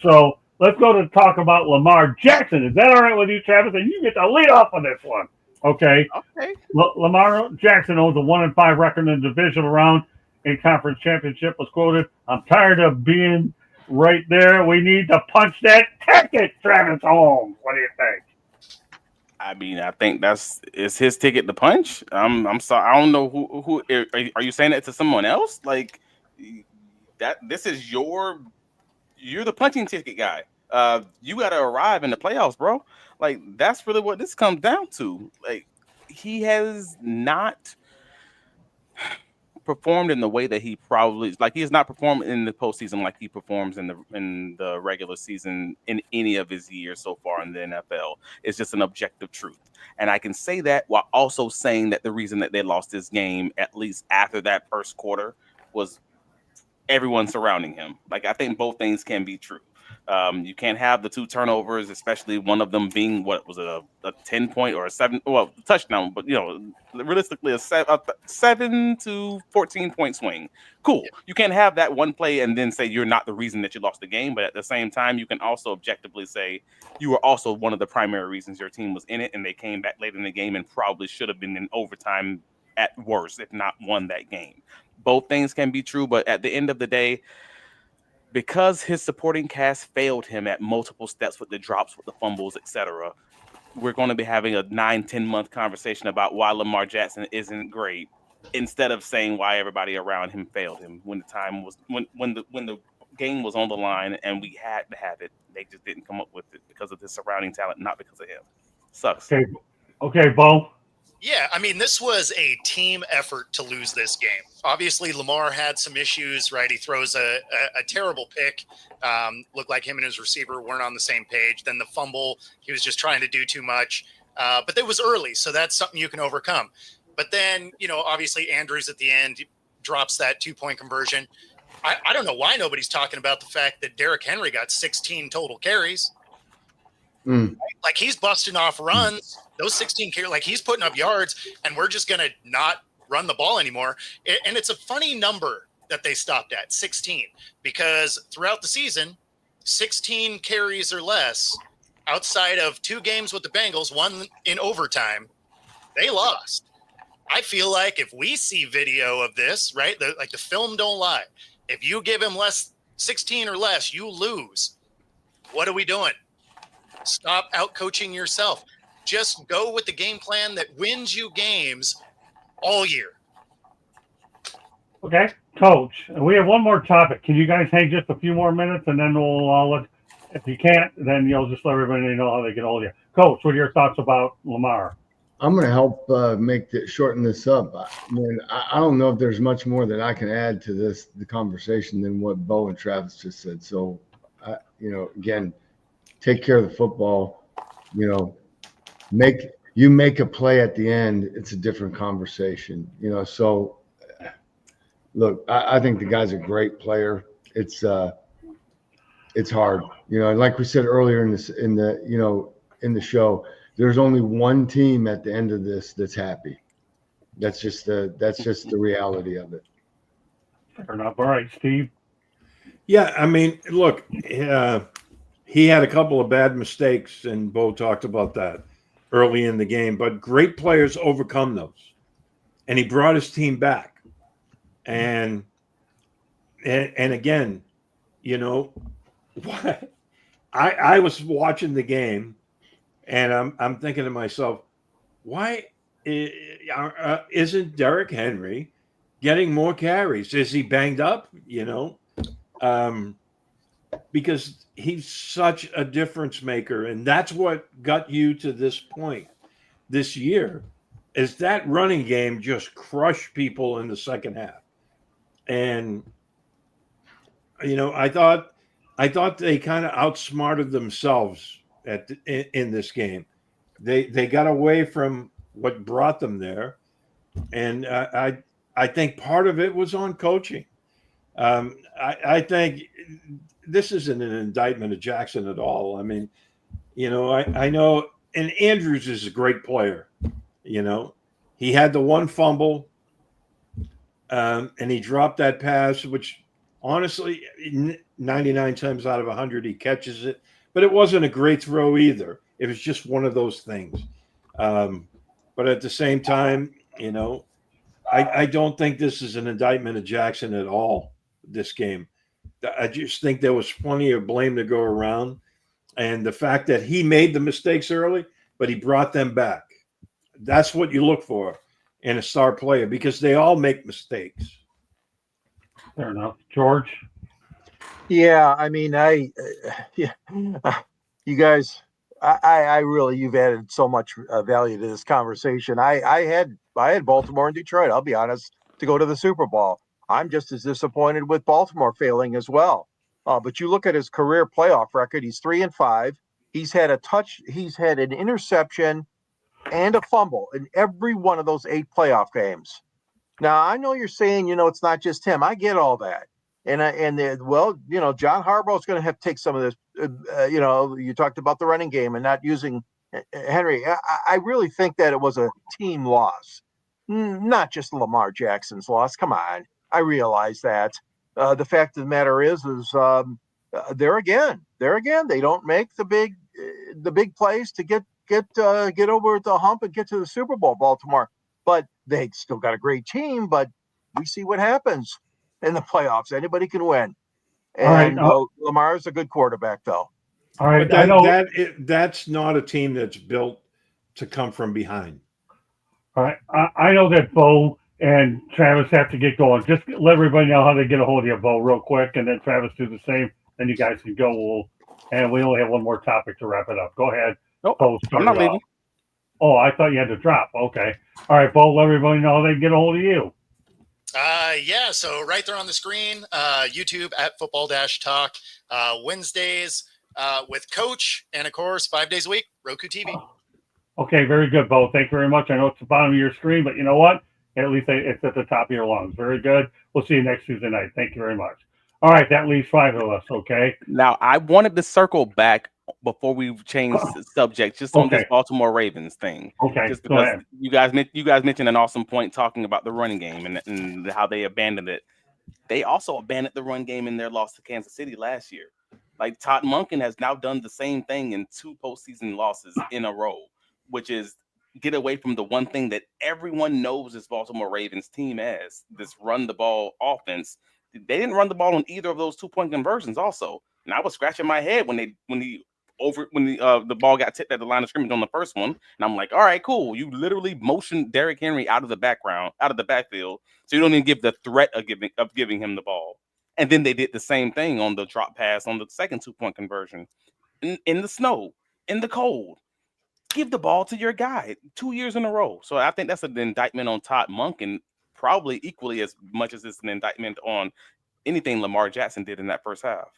So let's go to talk about Lamar Jackson. Is that all right with you, Travis? And you get the lead off on this one. Okay. Okay. Lamar Jackson owns a 1-5 record in the divisional round. In conference championship was quoted, "I'm tired of being right there. We need to punch that ticket, Travis Holmes." What do you think? I mean, I think is his ticket to punch. I'm sorry. I don't know who are you saying that to someone else? Like that this is you're the punching ticket guy. You got to arrive in the playoffs, bro. Like that's really what this comes down to. Like he has not performed in the way that he has not performed in the postseason like he performs in the regular season in any of his years so far in the NFL. It's just an objective truth. And I can say that while also saying that the reason that they lost this game, at least after that first quarter, was everyone surrounding him. Like I think both things can be true. You can't have the 2 turnovers, especially one of them being what was it, a 10-point or a 7 touchdown, but realistically a 7 to 14-point swing. Cool. Yeah. You can't have that one play and then say you're not the reason that you lost the game, but at the same time you can also objectively say you were also one of the primary reasons your team was in it, and they came back late in the game and probably should have been in overtime at worst, if not won that game. Both things can be true, but at the end of the day, because his supporting cast failed him at multiple steps with the drops, with the fumbles, etc., we're going to be having a 9-10 month conversation about why Lamar Jackson isn't great, instead of saying why everybody around him failed him when the time was when the game was on the line and we had to have it. They just didn't come up with it because of the surrounding talent, not because of him. Sucks. Okay, Bo. Yeah, I mean, this was a team effort to lose this game. Obviously, Lamar had some issues, right? He throws a terrible pick. Looked like him and his receiver weren't on the same page. Then the fumble, he was just trying to do too much. But it was early, so that's something you can overcome. But then, obviously Andrews at the end drops that 2-point conversion. I don't know why nobody's talking about the fact that Derrick Henry got 16 total carries. Like he's busting off runs, those 16 carries, like he's putting up yards, and we're just going to not run the ball anymore. And it's a funny number that they stopped at 16, because throughout the season, 16 carries or less outside of 2 games with the Bengals, 1 in overtime, they lost. I feel like if we see video of this, right, the film don't lie. If you give him 16 or less, you lose. What are we doing? Stop out-coaching yourself. Just go with the game plan that wins you games all year. Okay, Coach. We have one more topic. Can you guys hang just a few more minutes, and then we'll look. If you can't, then you'll just let everybody know how they get hold of you. Coach, what are your thoughts about Lamar? I'm going to help shorten this up. I don't know if there's much more that I can add to the conversation than what Bo and Travis just said. So, again, take care of the football. Make a play at the end. It's a different conversation. So look, I think the guy's a great player. It's hard. And like we said earlier in the show, there's only one team at the end of this that's happy. That's just the reality of it. Fair enough. All right, Steve. Yeah, I mean, look, he had a couple of bad mistakes, and Bo talked about that early in the game. But great players overcome those, and he brought his team back. And again, you know, what I was watching the game, and I'm thinking to myself, why isn't Derrick Henry getting more carries? Is he banged up? Because he's such a difference maker, and that's what got you to this point this year. Is that running game just crushed people in the second half? And I thought they kind of outsmarted themselves in this game. They got away from what brought them there, and I think part of it was on coaching. I think this isn't an indictment of Jackson at all. I mean, I know, and Andrews is a great player. He had the one fumble, and he dropped that pass, which honestly, 99 times out of 100, he catches it. But it wasn't a great throw either. It was just one of those things. But at the same time, I don't think this is an indictment of Jackson at all, this game. I just think there was plenty of blame to go around. And the fact that he made the mistakes early, but he brought them back. That's what you look for in a star player, because they all make mistakes. Fair enough. George? Yeah, I mean, you guys, I really, you've added so much value to this conversation. I had Baltimore and Detroit, I'll be honest, to go to the Super Bowl. I'm just as disappointed with Baltimore failing as well. But you look at his career playoff record, he's 3-5. He's had an interception and a fumble in every one of those 8 playoff games. Now, I know you're saying, it's not just him. I get all that. John Harbaugh is going to have to take some of this. You talked about the running game and not using Henry. I really think that it was a team loss, not just Lamar Jackson's loss. Come on. I realize that. The fact of the matter is there again. They don't make the big plays to get over the hump and get to the Super Bowl, Baltimore. But they still got a great team. But we see what happens in the playoffs. Anybody can win. And Lamar's a good quarterback, though. All right, but that's not a team that's built to come from behind. All right, I know that Bo and Travis have to get going. Just let everybody know how they get a hold of you, Bo, real quick, and then Travis do the same. Then you guys can go. And we only have one more topic to wrap it up. Go ahead. Nope, Bo, I'm not leaving. Oh, I thought you had to drop. Okay. All right, Bo, let everybody know how they can get a hold of you. Yeah, so right there on the screen, YouTube at Football-Talk, Wednesdays with Coach, and of course, 5 days a week, Roku TV. Okay, very good, Bo. Thank you very much. I know it's the bottom of your screen, but you know what? At least it's at the top of your lungs. Very good. We'll see you next Tuesday night. Thank you very much. All right, that leaves 5 of us, okay? Now, I wanted to circle back before we change the subject, just on this Baltimore Ravens thing. Okay, just because you guys mentioned an awesome point talking about the running game and how they abandoned it. They also abandoned the run game in their loss to Kansas City last year. Like, Todd Monken has now done the same thing in 2 postseason losses in a row, which is get away from the one thing that everyone knows this Baltimore Ravens team as, this run the ball offense. They didn't run the ball on either of those 2-point conversions also. And I was scratching my head when the ball got tipped at the line of scrimmage on the first one. And I'm like, all right, cool. You literally motioned Derrick Henry out of the backfield. So you don't even give the threat of giving him the ball. And then they did the same thing on the drop pass on the second 2-point conversion. In the snow, in the cold. Give the ball to your guy 2 years in a row. So I think that's an indictment on Todd Monken, probably equally as much as it's an indictment on anything Lamar Jackson did in that first half.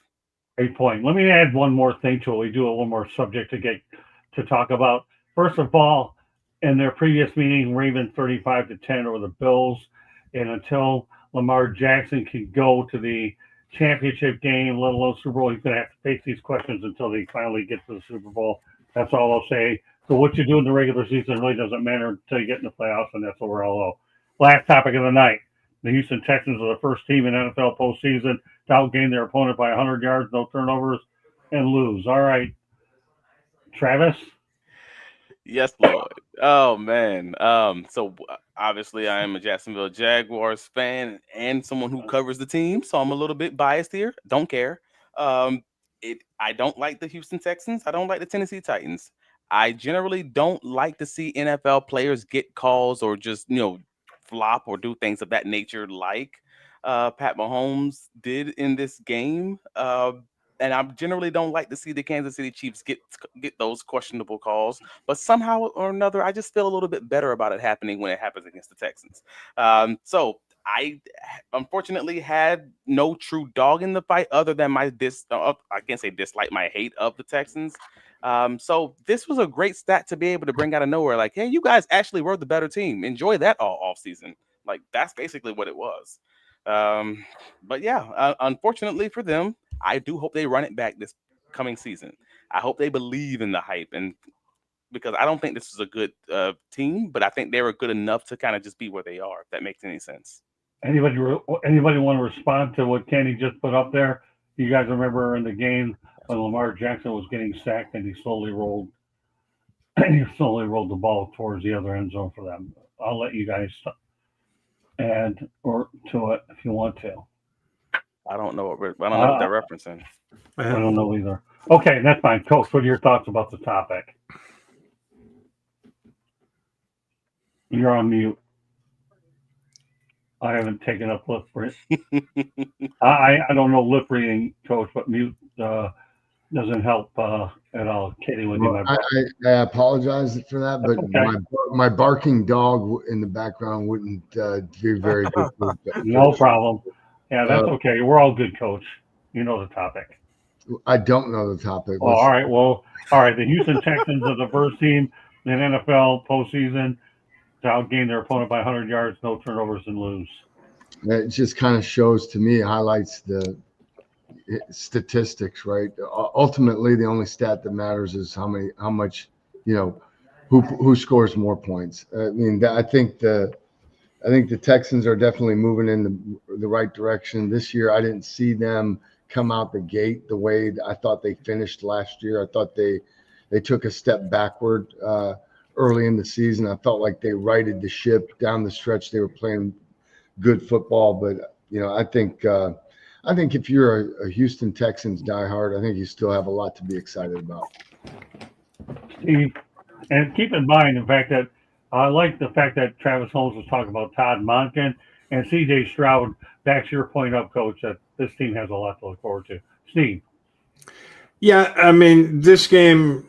Great point. Let me add one more thing to it. We do a one more subject to talk about. First of all, in their previous meeting, Ravens 35-10 over the Bills, and until Lamar Jackson can go to the championship game, let alone Super Bowl, he's going to have to face these questions until they finally get to the Super Bowl. That's all I'll say. So what you do in the regular season really doesn't matter until you get in the playoffs, and that's what we're all about. Last topic of the night. The Houston Texans are the first team in NFL postseason to outgain their opponent by 100 yards, no turnovers, and lose. All right. Travis? Yes, Lord. Oh, man. So obviously I am a Jacksonville Jaguars fan and someone who covers the team, so I'm a little bit biased here. Don't care. I don't like the Houston Texans. I don't like the Tennessee Titans. I generally don't like to see NFL players get calls or just flop or do things of that nature, like Pat Mahomes did in this game. And I generally don't like to see the Kansas City Chiefs get those questionable calls. But somehow or another, I just feel a little bit better about it happening when it happens against the Texans. So I unfortunately had no true dog in the fight other than my I can't say dislike, my hate of the Texans. So this was a great stat to be able to bring out of nowhere. Like, hey, you guys actually were the better team. Enjoy that all off season. Like, that's basically what it was. But yeah, unfortunately for them, I do hope they run it back this coming season. I hope they believe in the hype, and because I don't think this is a good team, but I think they were good enough to kind of just be where they are, if that makes any sense. Anybody want to respond to what Kenny just put up there? You guys remember in the game when Lamar Jackson was getting sacked and he slowly rolled the ball towards the other end zone for them. I'll let you guys add or to it if you want to. I don't know what they're referencing. I don't know either. Okay, that's fine. Coach, what are your thoughts about the topic? You're on mute. I haven't taken up lip reading. I don't know lip reading, Coach, but mute doesn't help at all. Katie, with you, I apologize for that, but okay. my barking dog in the background wouldn't be very good. No problem. Yeah, that's okay. We're all good, Coach. You know the topic. I don't know the topic. Oh, all right. Well, all right. The Houston Texans are the first team in NFL postseason to outgain their opponent by 100 yards, no turnovers, and lose. It just kind of shows to me, highlights the statistics, right? Ultimately, the only stat that matters is how much, who scores more points. I mean, I think the Texans are definitely moving in the right direction. This year, I didn't see them come out the gate the way I thought they finished last year. I thought they took a step backward early in the season. I felt like they righted the ship down the stretch. They were playing good football, but I think if you're a Houston Texans diehard, I think you still have a lot to be excited about. Steve, and keep in mind the fact that I like the fact that Travis Holmes was talking about Todd Monken and C.J. Stroud. Backs your point up, Coach, that this team has a lot to look forward to. Steve. Yeah, I mean, this game,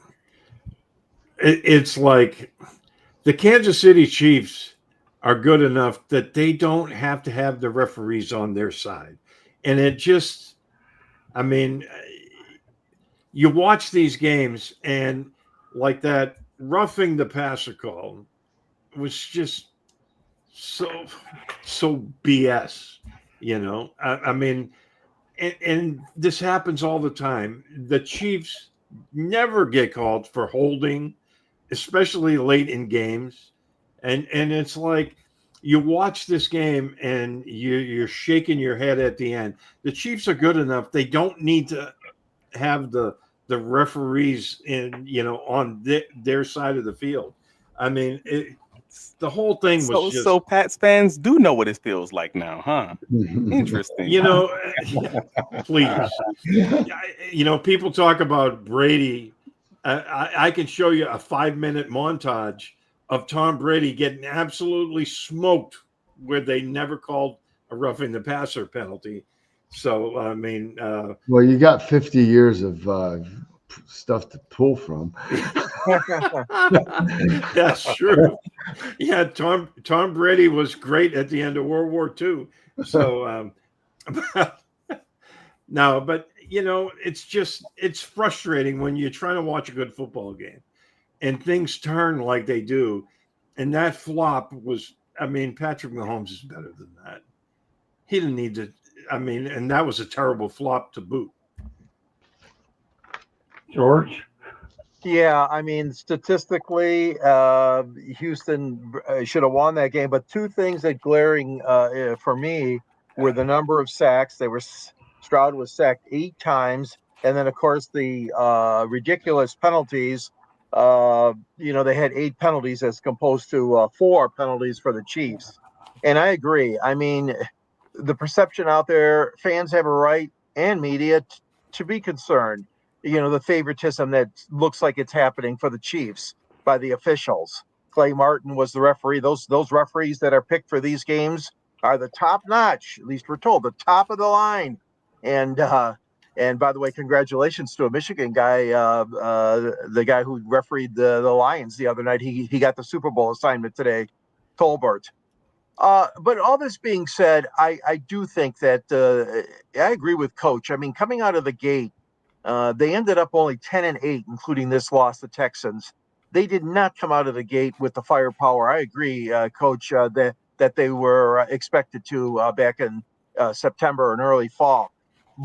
it's like the Kansas City Chiefs are good enough that they don't have to have the referees on their side. And it just, I mean, you watch these games and like that roughing the passer call was just so BS, I mean, and this happens all the time. The Chiefs never get called for holding, especially late in games. And it's like you watch this game and you're shaking your head at the end. The Chiefs are good enough. They don't need to have the referees on their side of the field. I mean, the whole thing was just... So Pats fans do know what it feels like now, huh? Interesting. Please. People talk about Brady. I can show you a 5-minute montage of Tom Brady getting absolutely smoked where they never called a roughing the passer penalty. So, I mean... well, you got 50 years of stuff to pull from. That's true. Yeah, Tom Brady was great at the end of World War II. So, no, but it's frustrating when you're trying to watch a good football game and things turn like they do. And that flop was, I mean, Patrick Mahomes is better than that. He didn't need to, and that was a terrible flop to boot. George? Yeah, I mean, statistically, Houston should have won that game. But two things that glaring for me were the number of sacks. Stroud was sacked 8 times, and then of course the ridiculous penalties. They had 8 penalties as opposed to 4 penalties for the Chiefs. And I agree. I mean, the perception out there, fans have a right, and media, to be concerned. The favoritism that looks like it's happening for the Chiefs by the officials. Clay Martin was the referee. Those referees that are picked for these games are the top notch. At least we're told the top of the line. And by the way, congratulations to a Michigan guy, the guy who refereed the Lions the other night. He got the Super Bowl assignment today, Tolbert. But all this being said, I do think that I agree with Coach. I mean, coming out of the gate, they ended up only 10-8, including this loss to Texans. They did not come out of the gate with the firepower. I agree, Coach, that they were expected to back in September and early fall.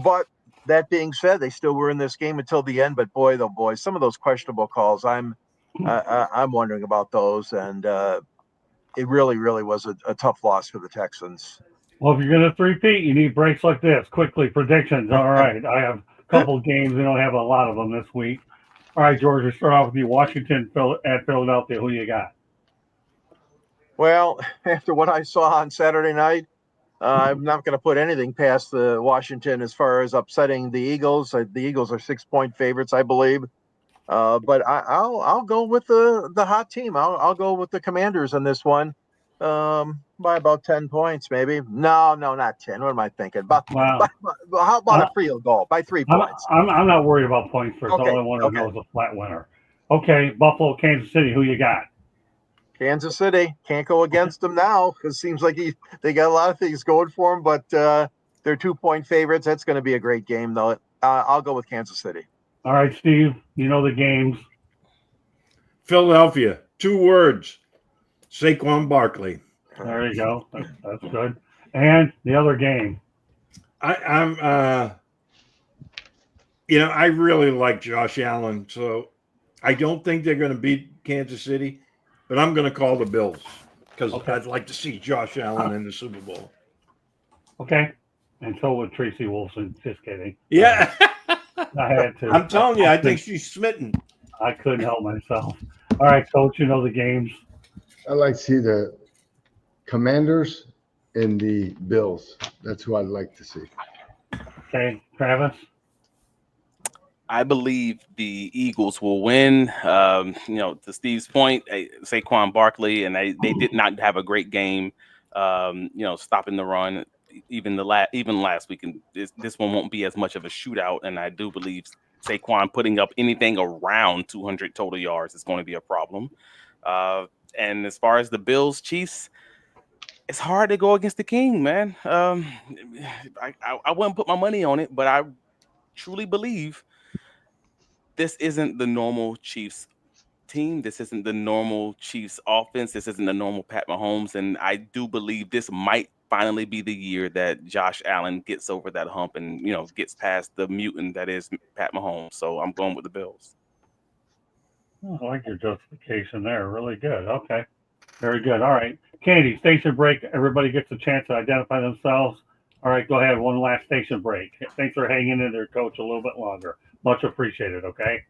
But that being said, they still were in this game until the end. But boy, oh boy, some of those questionable calls, I'm wondering about those, and it really, really was a tough loss for the Texans. Well, if you're going to three-peat, you need breaks like this. Quickly, predictions. All right. I have a couple games. We don't have a lot of them this week. All right, George, let's start off with you. Washington at Philadelphia. Who you got? Well, after what I saw on Saturday night, I'm not going to put anything past the Washington as far as upsetting the Eagles. The Eagles are 6-point favorites, I believe. But I'll go with the hot team. I'll go with the Commanders on this one, by about 10 points, maybe. No, not 10. What am I thinking? How about a field goal by 3 points? I'm not worried about points first. Okay, All I want to know is a flat winner. Okay, Buffalo, Kansas City. Who you got? Kansas City. Can't go against them now because it seems like they got a lot of things going for them, but they're 2-point favorites. That's going to be a great game, though. I'll go with Kansas City. All right, Steve, you know the games. Philadelphia, 2 words. Saquon Barkley. There you go. That's good. And the other game. I really like Josh Allen, so I don't think they're going to beat Kansas City, but I'm going to call the Bills because I'd like to see Josh Allen in the Super Bowl. Okay. And so would Tracy Wolfson. Just kidding. Yeah. I had to. I'm telling you, I think she's smitten. I couldn't help myself. All right, Coach, you know the games. I'd like to see the Commanders and the Bills. That's who I'd like to see. Okay, Travis? I believe the Eagles will win. To Steve's point, Saquon Barkley, and they did not have a great game, stopping the run. Even last week, and this one won't be as much of a shootout. And I do believe Saquon putting up anything around 200 total yards is going to be a problem. And as far as the Bills Chiefs, it's hard to go against the King, man. I wouldn't put my money on it, but I truly believe this isn't the normal Chiefs team. This isn't the normal Chiefs offense. This isn't the normal Pat Mahomes. And I do believe this might finally be the year that Josh Allen gets over that hump and, gets past the mutant that is Pat Mahomes. So I'm going with the Bills. Oh, I like your justification there. Really good. Okay. Very good. All right. Candy, station break. Everybody gets a chance to identify themselves. All right, go ahead. One last station break. Thanks for hanging in there, Coach, a little bit longer. Much appreciated, okay?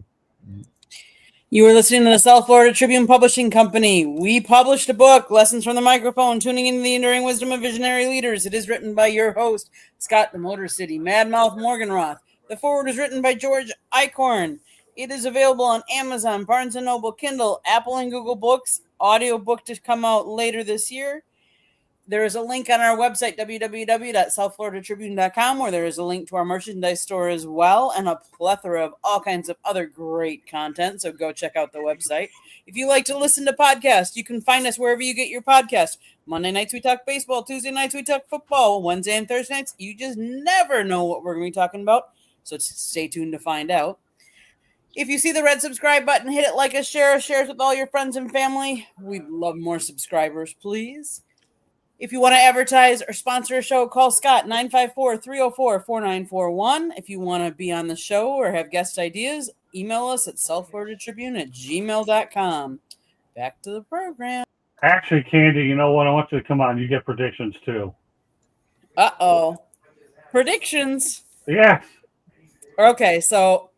You were listening to the South Florida Tribune Publishing Company. We published a book, Lessons from the Microphone, Tuning into the Enduring Wisdom of Visionary Leaders. It is written by your host, Scott the Motor City, Madmouth Morganroth. The foreword is written by George Eichhorn. It is available on Amazon, Barnes & Noble, Kindle, Apple, and Google Books. Audiobook to come out later this year. There is a link on our website, www.southfloridatribune.com, where there is a link to our merchandise store as well, and a plethora of all kinds of other great content. So go check out the website. If you like to listen to podcasts, you can find us wherever you get your podcasts. Monday nights we talk baseball. Tuesday nights we talk football. Wednesday and Thursday nights, you just never know what we're going to be talking about. So stay tuned to find out. If you see the red subscribe button, hit it, like us, share it with all your friends and family. We'd love more subscribers, please. If you want to advertise or sponsor a show, call Scott, 954-304-4941. If you want to be on the show or have guest ideas, email us at southfloridatribune@gmail.com. Back to the program. Actually, Candy, you know what? I want you to come on. You get predictions, too. Uh-oh. Predictions? Yes. Okay, so,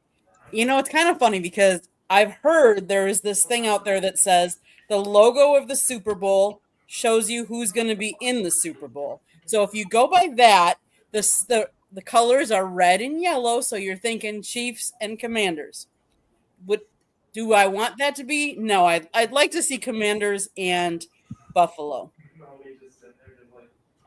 it's kind of funny because I've heard there is this thing out there that says the logo of the Super Bowl shows you who's going to be in the Super Bowl. So if you go by that, the the colors are red and yellow, so you're thinking Chiefs and Commanders. Do I want that to be? No, I'd like to see Commanders and Buffalo.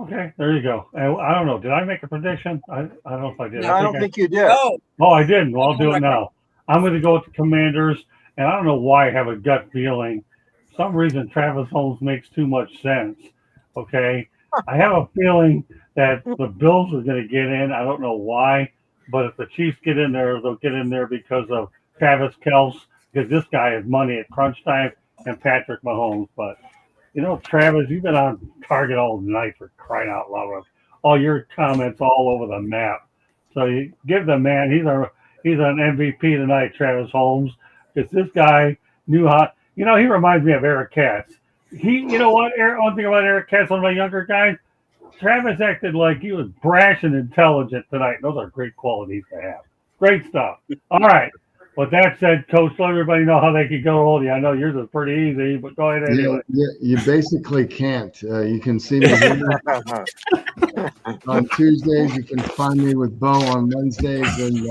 Okay, there you go. I don't know. Did I make a prediction? I don't know if I did. No. I don't think you did. Oh, I didn't. Well, I'll do it now. I'm going to go with the Commanders, and I don't know why I have a gut feeling. For some reason, Travis Holmes makes too much sense. Okay, I have a feeling that the Bills are going to get in. I don't know why, but if the Chiefs get in there, they'll get in there because of Travis Kelce, because this guy has money at crunch time, and Patrick Mahomes. But Travis, you've been on target all night for crying out loud. All your comments all over the map. So you give the man, he's an MVP tonight, Travis Holmes, because this guy knew how. He reminds me of Eric Katz. You know what? One thing about Eric Katz, one of my younger guys, Travis acted like he was brash and intelligent tonight. Those are great qualities to have. Great stuff. All right. With that said, Coach, let everybody know how they can go hold you. I know yours is pretty easy, but go ahead anyway. You basically can't. You can see me here on Tuesdays. You can find me with Bo on Wednesdays, and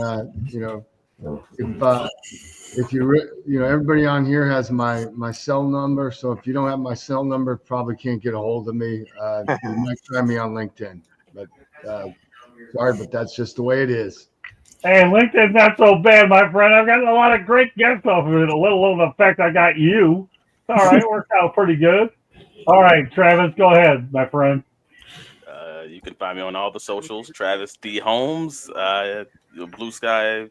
if everybody on here has my cell number. So if you don't have my cell number, probably can't get a hold of me. You might try me on LinkedIn, but sorry, but that's just the way it is. Hey, LinkedIn's not so bad, my friend. I've got a lot of great guests off of it, a little over the fact I got you. All right, it worked out pretty good. All right, Travis, go ahead, my friend. You can find me on all the socials, Travis D. Holmes, Blue Sky,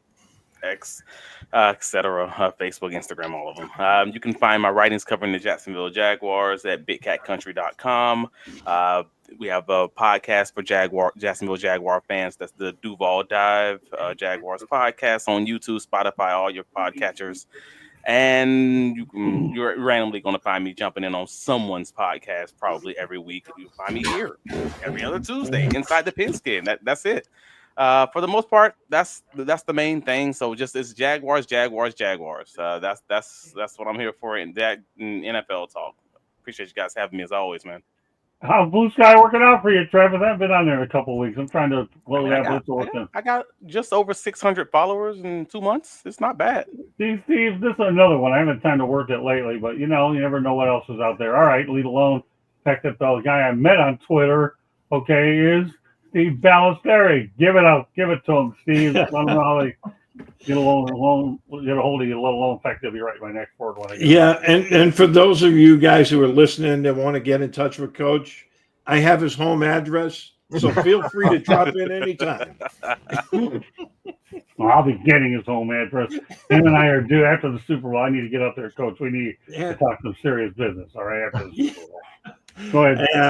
X, etc., Facebook, Instagram, all of them. You can find my writings covering the Jacksonville Jaguars at bigcatcountry.com. We have a podcast for Jacksonville Jaguar fans. That's the Duval Dive Jaguars podcast on YouTube, Spotify, all your podcatchers. And you're randomly going to find me jumping in on someone's podcast probably every week. You'll find me here every other Tuesday inside the Pigskin. That's it. For the most part, that's the main thing. So it's Jaguars. That's what I'm here for in NFL talk. Appreciate you guys having me as always, man. How's Blue Sky working out for you, Travis? I haven't been on there in a couple of weeks. I'm trying to I got just over 600 followers in 2 months. It's not bad. Steve, this is another one. I haven't had time to work it lately, but you never know what else is out there. All right, leave alone. In fact, that the guy I met on Twitter, is Steve Ballesteri. Give it to him, Steve. Let him know how they get a hold of you, let alone in fact they'll be right my next board when I get and for those of you guys who are listening that want to get in touch with Coach, I have his home address, so feel free to drop in anytime. I'll be getting his home address. Him and I are due after the Super Bowl. I need to get up there, Coach. We need to talk some serious business, all right, after the Super Bowl. Go ahead.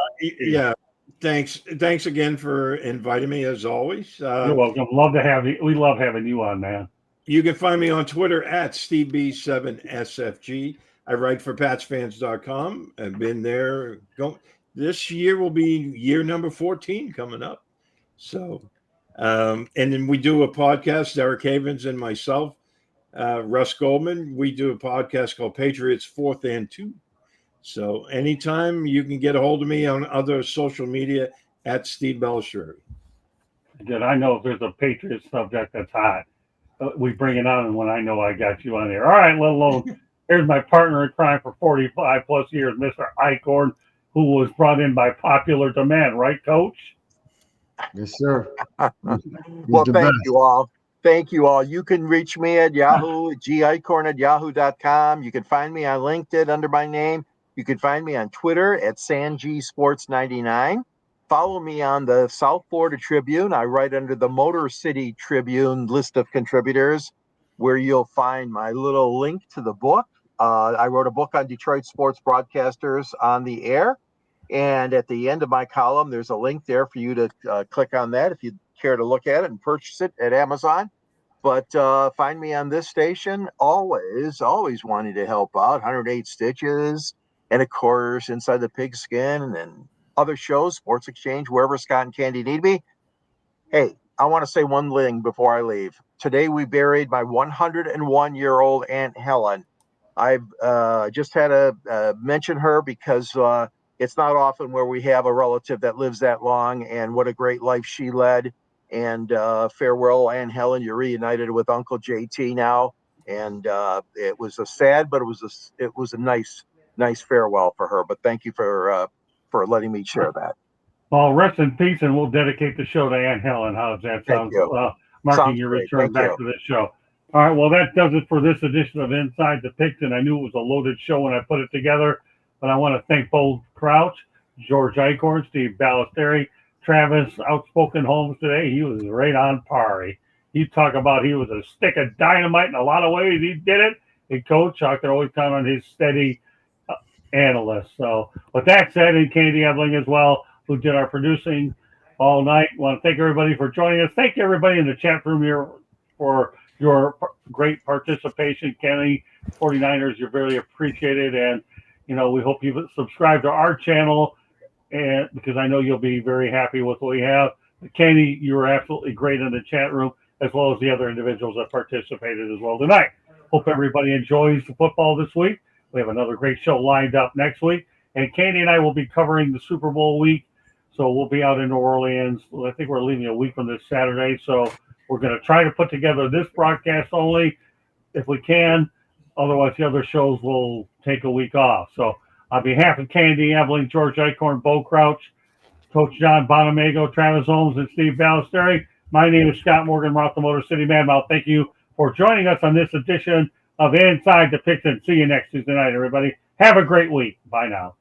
Thanks again for inviting me, as always. You're welcome. Love to have you. We love having you on, man. You can find me on Twitter at SteveB7SFG. I write for PatsFans.com. I've been there. This year will be year number 14 coming up. So, and then we do a podcast, Derek Havens and myself, Russ Goldman. We do a podcast called Patriots 4th and 2. So anytime you can get a hold of me on other social media at Steve Ballesteri. Did I know if there's a Patriot subject that's hot, we bring it on when I know I got you on there. All right, let alone here's my partner in crime for 45 plus years, Mr. Eichhorn, who was brought in by popular demand, right, Coach? Yes, sir. Well, thank you all. Thank you all. You can reach me at Yahoo, gicorn@yahoo.com. You can find me on LinkedIn under my name. You can find me on Twitter at SanGSports99. Follow me on the South Florida Tribune. I write under the Motor City Tribune list of contributors, where you'll find my little link to the book. I wrote a book on Detroit sports broadcasters on the air. And at the end of my column, there's a link there for you to click on that if you care to look at it and purchase it at Amazon. But find me on this station, always wanting to help out. 108 Stitches, and of course, Inside the Pigskin, and other shows, Sports Exchange, wherever Scott and Candy need me. Hey, I want to say one thing before I leave. Today we buried my 101-year-old Aunt Helen. I've just had to mention her because it's not often where we have a relative that lives that long, and what a great life she led. And farewell, Aunt Helen. You're reunited with Uncle JT now, and it was a sad, but it was a nice farewell for her. But thank you for letting me share that. Well, rest in peace, and we'll dedicate the show to Aunt Helen. How does that sound? Thank you. Marking Sounds your great. return Thank back you. to this show. All right, well, that does it for this edition of Inside the Pigskin. I knew it was a loaded show when I put it together, but I want to thank Bo Crouch, George Eichhorn, Steve Ballesteri, Travis Outspoken Holmes today. He was right on par. He talked about he was a stick of dynamite in a lot of ways. He did it. And Coach, I could always count on his steady analyst. So with that said, and Candy Ebling as well, who did our producing all night. I want to thank everybody for joining us. Thank you, everybody in the chat room here for your great participation. Kenny, 49ers, you're very appreciated. And, we hope you subscribe to our channel, and because I know you'll be very happy with what we have. Kenny, you were absolutely great in the chat room, as well as the other individuals that participated as well tonight. Hope everybody enjoys the football this week. We have another great show lined up next week. And Candy and I will be covering the Super Bowl week. So we'll be out in New Orleans. I think we're leaving a week from this Saturday. So we're going to try to put together this broadcast only if we can. Otherwise, the other shows will take a week off. So on behalf of Candy Ebling, George Eichhorn, Bo Crouch, Coach John Bonamago, Travis Holmes, and Steve Ballesteri, my name is Scott Morgan, Mouth the Motor City Madmouth. Thank you for joining us on this edition of Inside the Pigskin. See you next Tuesday night, everybody. Have a great week. Bye now.